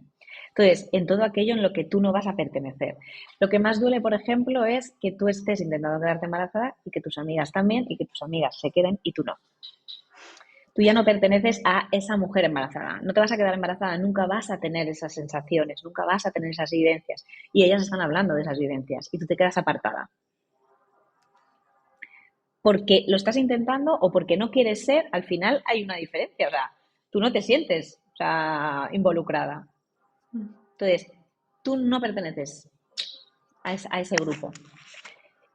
Entonces, en todo aquello en lo que tú no vas a pertenecer. Lo que más duele, por ejemplo, es que tú estés intentando quedarte embarazada y que tus amigas también y que tus amigas se queden y tú no. Tú ya no perteneces a esa mujer embarazada. No te vas a quedar embarazada, nunca vas a tener esas sensaciones, nunca vas a tener esas vivencias. Y ellas están hablando de esas vivencias y tú te quedas apartada. Porque lo estás intentando o porque no quieres ser, al final hay una diferencia. O sea, tú no te sientes, o sea, involucrada. Entonces, tú no perteneces a ese grupo.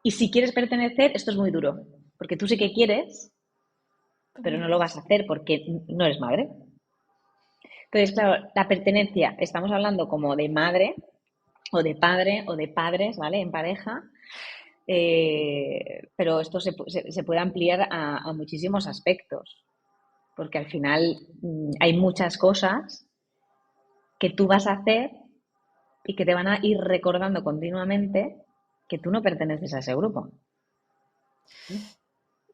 Y si quieres pertenecer, esto es muy duro, porque tú sí que quieres, pero no lo vas a hacer porque no eres madre. Entonces, claro, la pertenencia, estamos hablando como de madre o de padre o de padres, ¿vale? En pareja, pero esto se puede ampliar a muchísimos aspectos, porque al final hay muchas cosas que tú vas a hacer y que te van a ir recordando continuamente que tú no perteneces a ese grupo.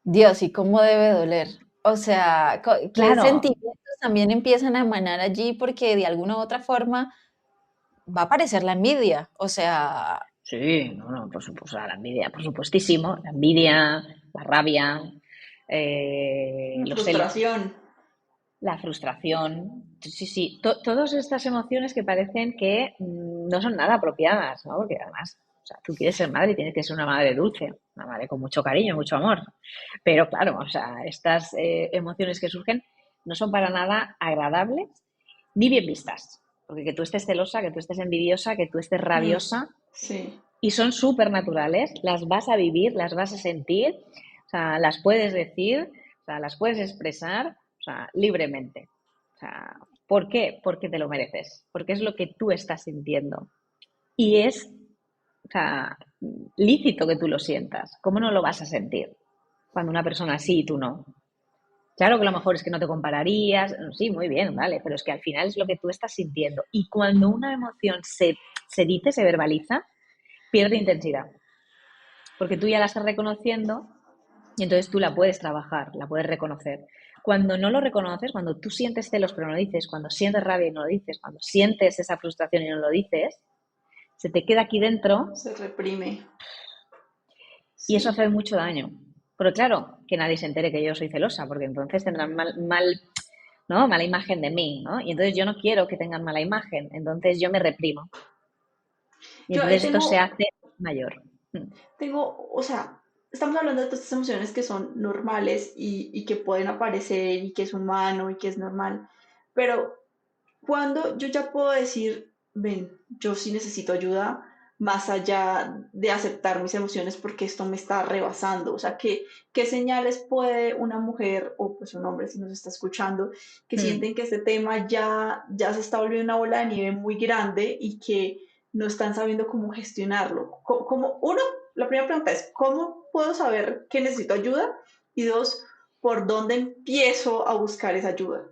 Dios, ¿y cómo debe doler? O sea, ¿qué Claro, sentimientos también empiezan a emanar allí? Porque de alguna u otra forma va a aparecer la envidia. O sea, sí, no, por supuesto, la envidia, por supuestísimo, la envidia, la rabia, los celos, Frustración. la frustración, sí, sí, sí, todas estas emociones que parecen que no son nada apropiadas, ¿no? Porque además, o sea, tú quieres ser madre y tienes que ser una madre dulce, una madre con mucho cariño, mucho amor, pero claro, o sea, estas emociones que surgen no son para nada agradables ni bien vistas, porque que tú estés celosa, que tú estés envidiosa, que tú estés Mm, rabiosa, sí. y son súper naturales, las vas a vivir, las vas a sentir, o sea, las puedes decir, o sea, las puedes expresar, o sea, libremente. O sea, ¿por qué? Porque te lo mereces, porque es lo que tú estás sintiendo. Y es, o sea, lícito que tú lo sientas. ¿Cómo no lo vas a sentir cuando una persona sí y tú no? Claro que lo mejor es que no te compararías, sí, muy bien, vale, pero es que al final es lo que tú estás sintiendo. Y cuando una emoción se dice, se verbaliza, pierde intensidad porque tú ya la estás reconociendo y entonces tú la puedes trabajar, la puedes reconocer. Cuando no lo reconoces, cuando tú sientes celos pero no lo dices, cuando sientes rabia y no lo dices, cuando sientes esa frustración y no lo dices, se te queda aquí dentro Se reprime. y eso Sí. hace mucho daño. Pero claro, que nadie se entere que yo soy celosa, porque entonces tendrán ¿no? Mala imagen de mí, ¿no? Y entonces yo no quiero que tengan mala imagen, entonces yo me reprimo. Y Yo entonces esto se tengo, hace mayor. o sea, estamos hablando de todas estas emociones que son normales y que pueden aparecer y que es humano y que es normal, pero cuando yo ya puedo decir, ven, yo sí necesito ayuda más allá de aceptar mis emociones porque esto me está rebasando. O sea, ¿qué señales puede una mujer o pues un hombre si nos está escuchando que Mm. sienten que este tema ya se está volviendo una bola de nieve muy grande y que no están sabiendo cómo gestionarlo? Uno, la primera pregunta es, ¿cómo puedo saber que necesito ayuda? Y dos, ¿por dónde empiezo a buscar esa ayuda?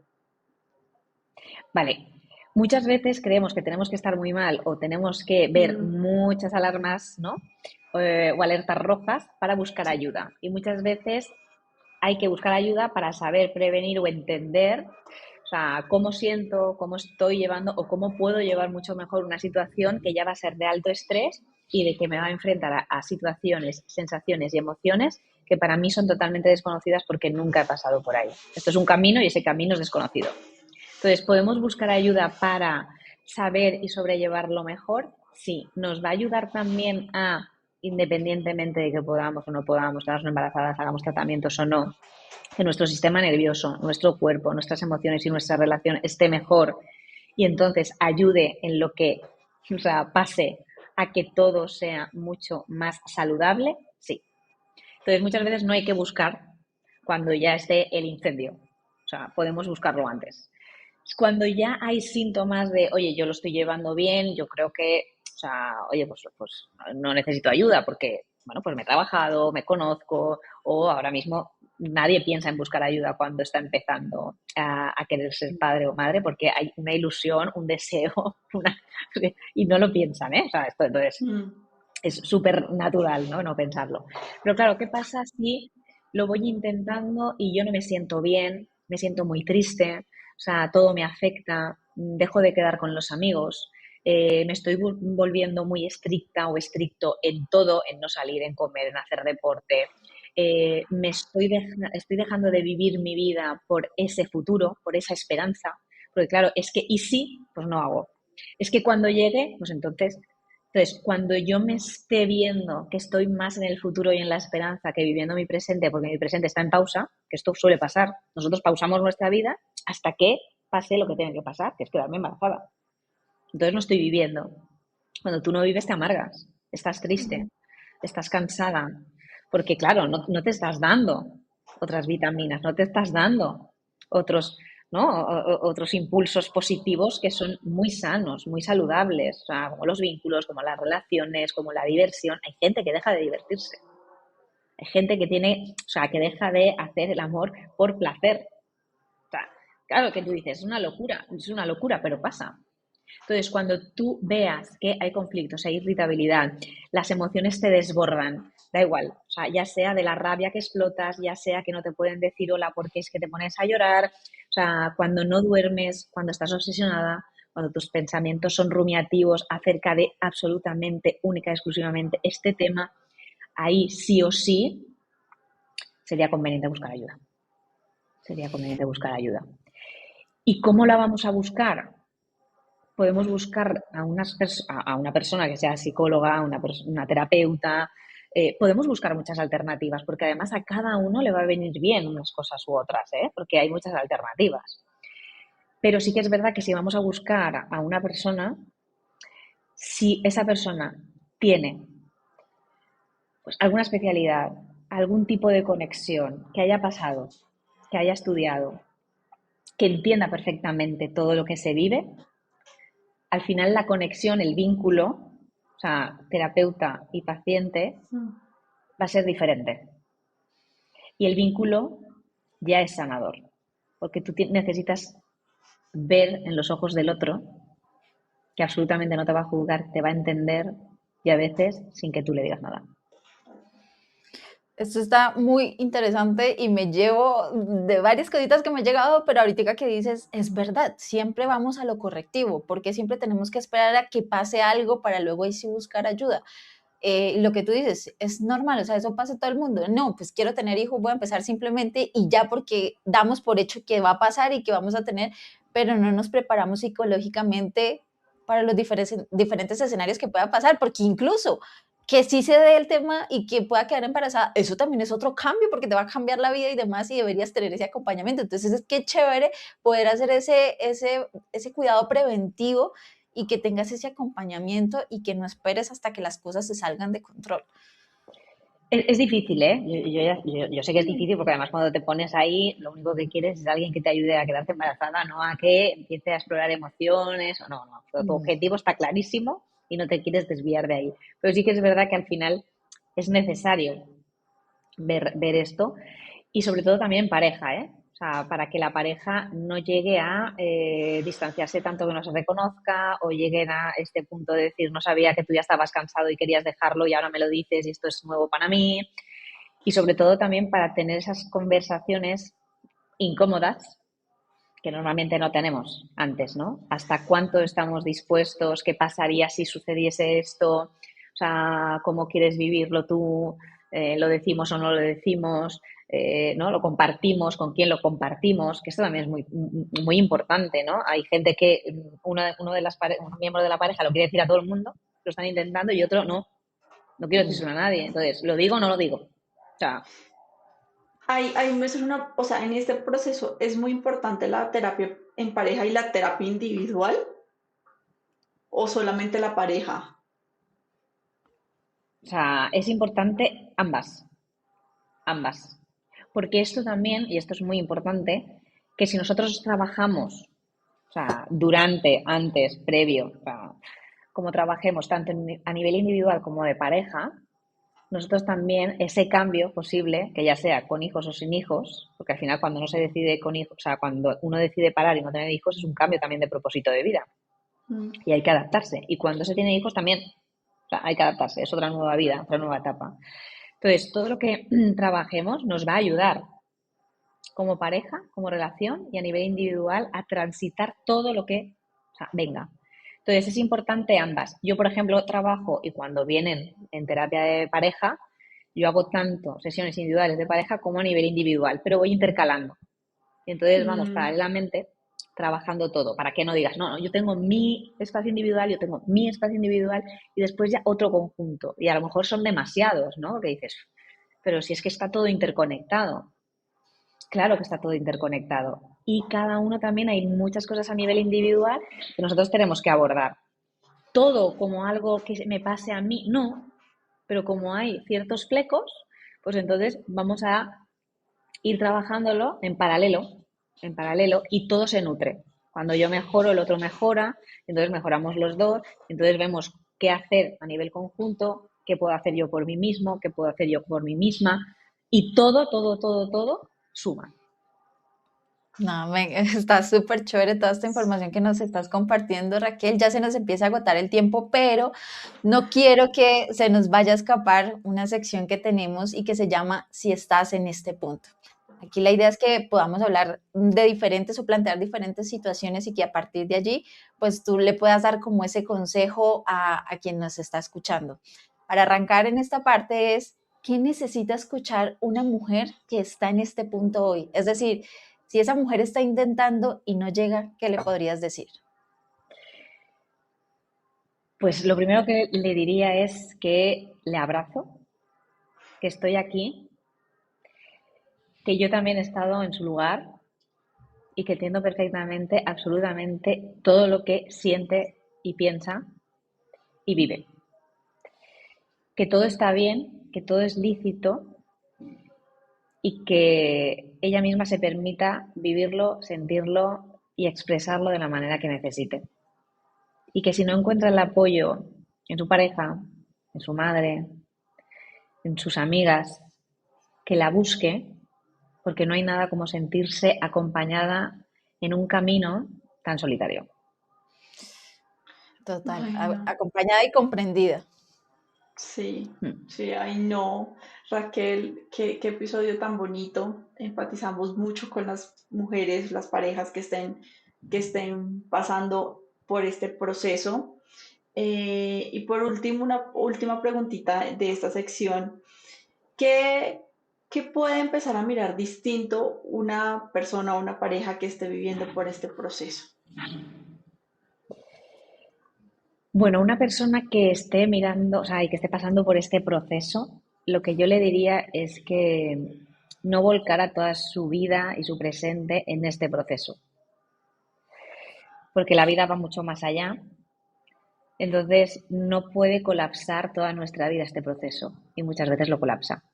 Vale, muchas veces creemos que tenemos que estar muy mal o tenemos que ver Mm, muchas alarmas, ¿no? O alertas rojas para buscar sí. ayuda. Y muchas veces hay que buscar ayuda para saber prevenir o entender, o sea, cómo siento, cómo estoy llevando o cómo puedo llevar mucho mejor una situación que ya va a ser de alto estrés y de que me va a enfrentar a situaciones, sensaciones y emociones que para mí son totalmente desconocidas porque nunca he pasado por ahí. Esto es un camino y ese camino es desconocido. Entonces, ¿podemos buscar ayuda para saber y sobrellevarlo mejor? Sí, nos va a ayudar también a, independientemente de que podamos o no podamos quedarnos embarazadas, hagamos tratamientos o no, que nuestro sistema nervioso, nuestro cuerpo, nuestras emociones y nuestra relación esté mejor y entonces ayude en lo que, o sea, pase a que todo sea mucho más saludable, sí. Entonces, muchas veces no hay que buscar cuando ya esté el incendio. O sea, podemos buscarlo antes. Cuando ya hay síntomas de, oye, yo lo estoy llevando bien, yo creo que, o sea, oye, pues no necesito ayuda porque, bueno, pues me he trabajado, me conozco, o ahora mismo nadie piensa en buscar ayuda cuando está empezando a querer ser padre o madre porque hay una ilusión, un deseo, y no lo piensan, ¿eh? O sea, esto entonces Mm, es súper natural, ¿no? No pensarlo. Pero claro, ¿qué pasa si lo voy intentando y yo no me siento bien, me siento muy triste, o sea, todo me afecta, dejo de quedar con los amigos, me estoy volviendo muy estricta o estricto en todo, en no salir, en comer, en hacer deporte, estoy dejando de vivir mi vida por ese futuro, por esa esperanza, porque claro, es que, ¿y si? Pues no hago. Es que cuando llegue, pues entonces, cuando yo me esté viendo que estoy más en el futuro y en la esperanza que viviendo mi presente, porque mi presente está en pausa, que esto suele pasar, nosotros pausamos nuestra vida hasta que pase lo que tiene que pasar, que es quedarme embarazada. Entonces no estoy viviendo. Cuando tú no vives te amargas, estás triste, mm, estás cansada, porque claro, no te estás dando otras vitaminas, no te estás dando otros, ¿no? Otros impulsos positivos que son muy sanos, muy saludables, o sea, como los vínculos, como las relaciones, como la diversión. Hay gente que deja de divertirse, hay gente que tiene, o sea, que deja de hacer el amor por placer. O sea, claro que tú dices, es una locura, pero pasa. Entonces, cuando tú veas que hay conflictos, hay irritabilidad, las emociones te desbordan, da igual, o sea, ya sea de la rabia que explotas, ya sea que no te pueden decir hola porque es que te pones a llorar, o sea, cuando no duermes, cuando estás obsesionada, cuando tus pensamientos son rumiativos acerca de absolutamente, única y exclusivamente este tema, ahí sí o sí sería conveniente buscar ayuda. Sería conveniente buscar ayuda. ¿Y cómo la vamos a buscar? Podemos buscar a una persona que sea psicóloga, una terapeuta, podemos buscar muchas alternativas, porque además a cada uno le va a venir bien unas cosas u otras, ¿eh? Porque hay muchas alternativas. Pero sí que es verdad que si vamos a buscar a una persona, si esa persona tiene pues, alguna especialidad, algún tipo de conexión que haya pasado, que haya estudiado, que entienda perfectamente todo lo que se vive, al final la conexión, el vínculo, o sea, terapeuta y paciente, mm. va a ser diferente. Y el vínculo ya es sanador, porque tú necesitas ver en los ojos del otro que absolutamente no te va a juzgar, te va a entender y a veces sin que tú le digas nada. Esto está muy interesante y me llevo de varias cositas que me han llegado, pero ahorita que dices, es verdad, siempre vamos a lo correctivo, porque siempre tenemos que esperar a que pase algo para luego ahí sí buscar ayuda. Lo que tú dices es normal, o sea, eso pasa a todo el mundo. No, pues quiero tener hijos, voy a empezar simplemente y ya porque damos por hecho que va a pasar y que vamos a tener, pero no nos preparamos psicológicamente para los diferentes escenarios que pueda pasar, porque incluso que sí se dé el tema y que pueda quedar embarazada, eso también es otro cambio porque te va a cambiar la vida y demás y deberías tener ese acompañamiento. Entonces es que chévere poder hacer ese cuidado preventivo y que tengas ese acompañamiento y que no esperes hasta que las cosas se salgan de control. Es difícil, ¿eh? Yo sé que es difícil porque además cuando te pones ahí, lo único que quieres es alguien que te ayude a quedarte embarazada, no a que empiece a explorar emociones. O no, no. Tu Mm. objetivo está clarísimo y no te quieres desviar de ahí. Pero sí que es verdad que al final es necesario ver esto y sobre todo también en pareja, ¿eh? O sea, para que la pareja no llegue a distanciarse tanto que no se reconozca o lleguen a este punto de decir no sabía que tú ya estabas cansado y querías dejarlo y ahora me lo dices y esto es nuevo para mí. Y sobre todo también para tener esas conversaciones incómodas que normalmente no tenemos antes, ¿no? ¿Hasta cuánto estamos dispuestos? ¿Qué pasaría si sucediese esto? O sea, ¿cómo quieres vivirlo tú? ¿Lo decimos o no lo decimos? ¿No? ¿Lo compartimos? ¿Con quién lo compartimos? Que esto también es muy importante, ¿no? Hay gente que uno de un miembro de la pareja lo quiere decir a todo el mundo, lo están intentando y otro no quiero decírselo a nadie. Entonces, ¿lo digo o no lo digo? O sea, Me suena o sea, en este proceso es muy importante la terapia en pareja y la terapia individual o solamente la pareja. o sea, es importante ambas. Porque esto también, y esto es muy importante, que si nosotros trabajamos, o sea, durante, antes, previo, o sea, como trabajemos tanto a nivel individual como de pareja, nosotros también ese cambio posible, que ya sea con hijos o sin hijos, porque al final cuando no se decide con hijos, o sea, cuando uno decide parar y no tener hijos, es un cambio también de propósito de vida Mm. y hay que adaptarse. Y cuando se tiene hijos también, o sea, hay que adaptarse, es otra nueva vida, otra nueva etapa. Entonces, todo lo que trabajemos nos va a ayudar como pareja, como relación y a nivel individual a transitar todo lo que venga. Entonces, es importante ambas. Yo, por ejemplo, trabajo y cuando vienen en terapia de pareja, yo hago tanto sesiones individuales de pareja como a nivel individual, pero voy intercalando. Y entonces vamos Mm. paralelamente trabajando todo, para que no digas, no, no, yo tengo mi espacio individual, yo tengo mi espacio individual y después ya otro conjunto. Y a lo mejor son demasiados, ¿no? Que dices, pero si es que está todo interconectado. Claro que está todo interconectado. Y cada uno también hay muchas cosas a nivel individual que nosotros tenemos que abordar. Todo como algo que me pase a mí, no. Pero como hay ciertos flecos, pues entonces vamos a ir trabajándolo en paralelo y todo se nutre. Cuando yo mejoro, el otro mejora, entonces mejoramos los dos, entonces vemos qué hacer a nivel conjunto, qué puedo hacer yo por mí mismo, qué puedo hacer yo por mí misma y todo suma. No, está súper chévere toda esta información que nos estás compartiendo, Raquel. Ya se nos empieza a agotar el tiempo, pero no quiero que se nos vaya a escapar una sección que tenemos y que se llama Si estás en este punto. Aquí la idea es que podamos hablar de diferentes o plantear diferentes situaciones y que a partir de allí, pues tú le puedas dar como ese consejo a quien nos está escuchando. Para arrancar en esta parte es, ¿qué necesita escuchar una mujer que está en este punto hoy? Es decir, si esa mujer está intentando y no llega, ¿qué le podrías decir? Pues lo primero que le diría es que le abrazo, que estoy aquí, que yo también he estado en su lugar y que entiendo perfectamente, absolutamente todo lo que siente y piensa y vive. Que todo está bien, que todo es lícito y que ella misma se permita vivirlo, sentirlo y expresarlo de la manera que necesite. Y que si no encuentra el apoyo en su pareja, en su madre, en sus amigas, que la busque, porque no hay nada como sentirse acompañada en un camino tan solitario. Total, Ay, no. acompañada y comprendida. Sí, Mm. sí, ay, no. Raquel, qué episodio tan bonito. Empatizamos mucho con las mujeres, las parejas que estén pasando por este proceso. Y por último, una última preguntita de esta sección. ¿Qué, qué puede empezar a mirar distinto una persona o una pareja que esté viviendo por este proceso? Bueno, una persona que esté mirando, o sea, y que esté pasando por este proceso, lo que yo le diría es que no volcara toda su vida y su presente en este proceso, porque la vida va mucho más allá Entonces, no puede colapsar toda nuestra vida este proceso y muchas veces lo colapsa.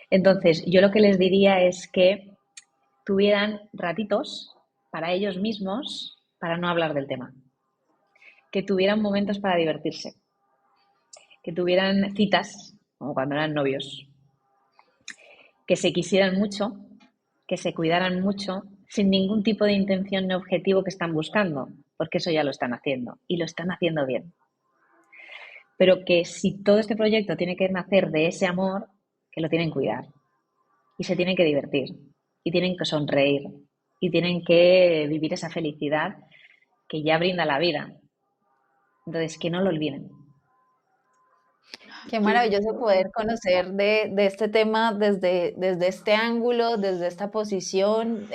Entonces, yo lo que les diría es que tuvieran ratitos para ellos mismos para no hablar del tema, que tuvieran momentos para divertirse, que tuvieran citas, como cuando eran novios, que se quisieran mucho, que se cuidaran mucho, sin ningún tipo de intención ni objetivo que están buscando, porque eso ya lo están haciendo y lo están haciendo bien. Pero que si todo este proyecto tiene que nacer de ese amor, que lo tienen que cuidar y se tienen que divertir y tienen que sonreír y tienen que vivir esa felicidad que ya brinda la vida. Entonces, que no lo olviden. Qué Qué maravilloso lindo. poder conocer de este tema desde este ángulo, desde esta posición,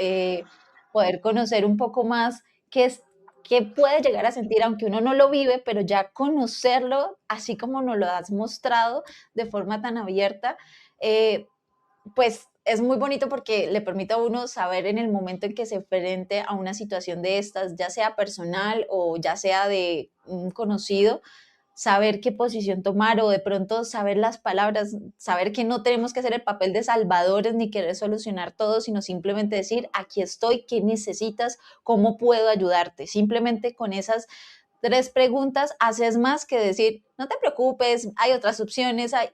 poder conocer un poco más qué puede llegar a sentir, aunque uno no lo vive, pero ya conocerlo, así como nos lo has mostrado de forma tan abierta, eh, pues es muy bonito porque le permite a uno saber en el momento en que se enfrente a una situación de estas, ya sea personal o ya sea de un conocido, saber qué posición tomar o de pronto saber las palabras, saber que no tenemos que hacer el papel de salvadores ni querer solucionar todo, sino simplemente decir, aquí estoy, ¿qué necesitas? ¿Cómo puedo ayudarte? Simplemente con esas tres preguntas haces más que decir, no te preocupes, hay otras opciones, hay...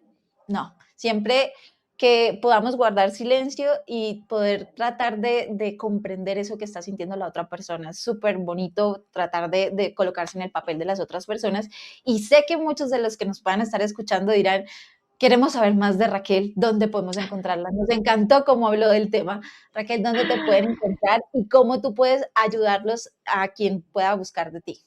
No, siempre que podamos guardar silencio y poder tratar de comprender eso que está sintiendo la otra persona. Es súper bonito tratar de colocarse en el papel de las otras personas y sé que muchos de los que nos puedan estar escuchando dirán, queremos saber más de Raquel, ¿dónde podemos encontrarla? Nos encantó cómo habló del tema. Raquel, ¿dónde te pueden encontrar y cómo tú puedes ayudarlos a quien pueda buscar de ti?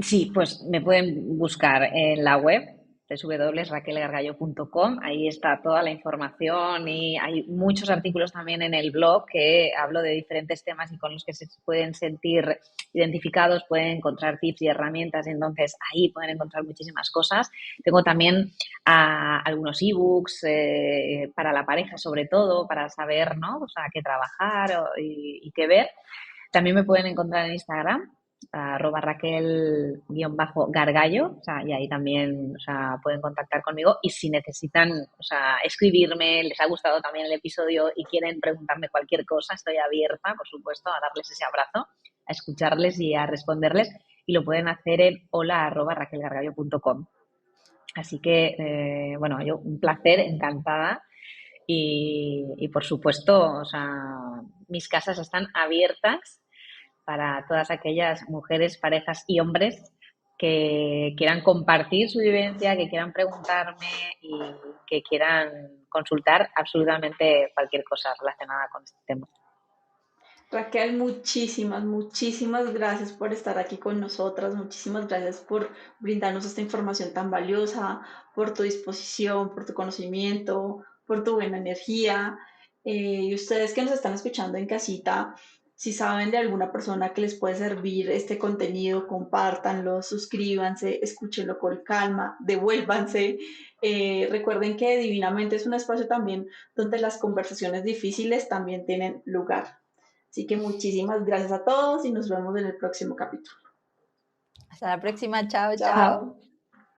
Sí, pues me pueden buscar en la web www.raquelgargallo.com. Ahí está toda la información y hay muchos artículos también en el blog que hablo de diferentes temas y con los que se pueden sentir identificados, pueden encontrar tips y herramientas. Entonces ahí pueden encontrar muchísimas cosas. Tengo también algunos ebooks para la pareja, sobre todo, para saber, ¿no? O sea, qué trabajar y qué ver. También me pueden encontrar en Instagram, Raquel-Gargallo, o sea, y ahí también, o sea, pueden contactar conmigo. Y si necesitan, o sea, escribirme, les ha gustado también el episodio y quieren preguntarme cualquier cosa, estoy abierta, por supuesto, a darles ese abrazo, a escucharles y a responderles. Y lo pueden hacer en hola@raquelgargallo.com. Así que, bueno, yo un placer, encantada. Y por supuesto, o sea, mis casas están abiertas para todas aquellas mujeres, parejas y hombres que quieran compartir su vivencia, que quieran preguntarme y que quieran consultar absolutamente cualquier cosa relacionada con este tema. Raquel, muchísimas, muchísimas gracias por estar aquí con nosotras, muchísimas gracias por brindarnos esta información tan valiosa, por tu disposición, por tu conocimiento, por tu buena energía. Y ustedes que nos están escuchando en casita, si saben de alguna persona que les puede servir este contenido, compártanlo, suscríbanse, escúchenlo con calma, devuélvanse. Recuerden que Divinamente es un espacio también donde las conversaciones difíciles también tienen lugar. Así que muchísimas gracias a todos y nos vemos en el próximo capítulo. Hasta la próxima, chao, chao. Chao.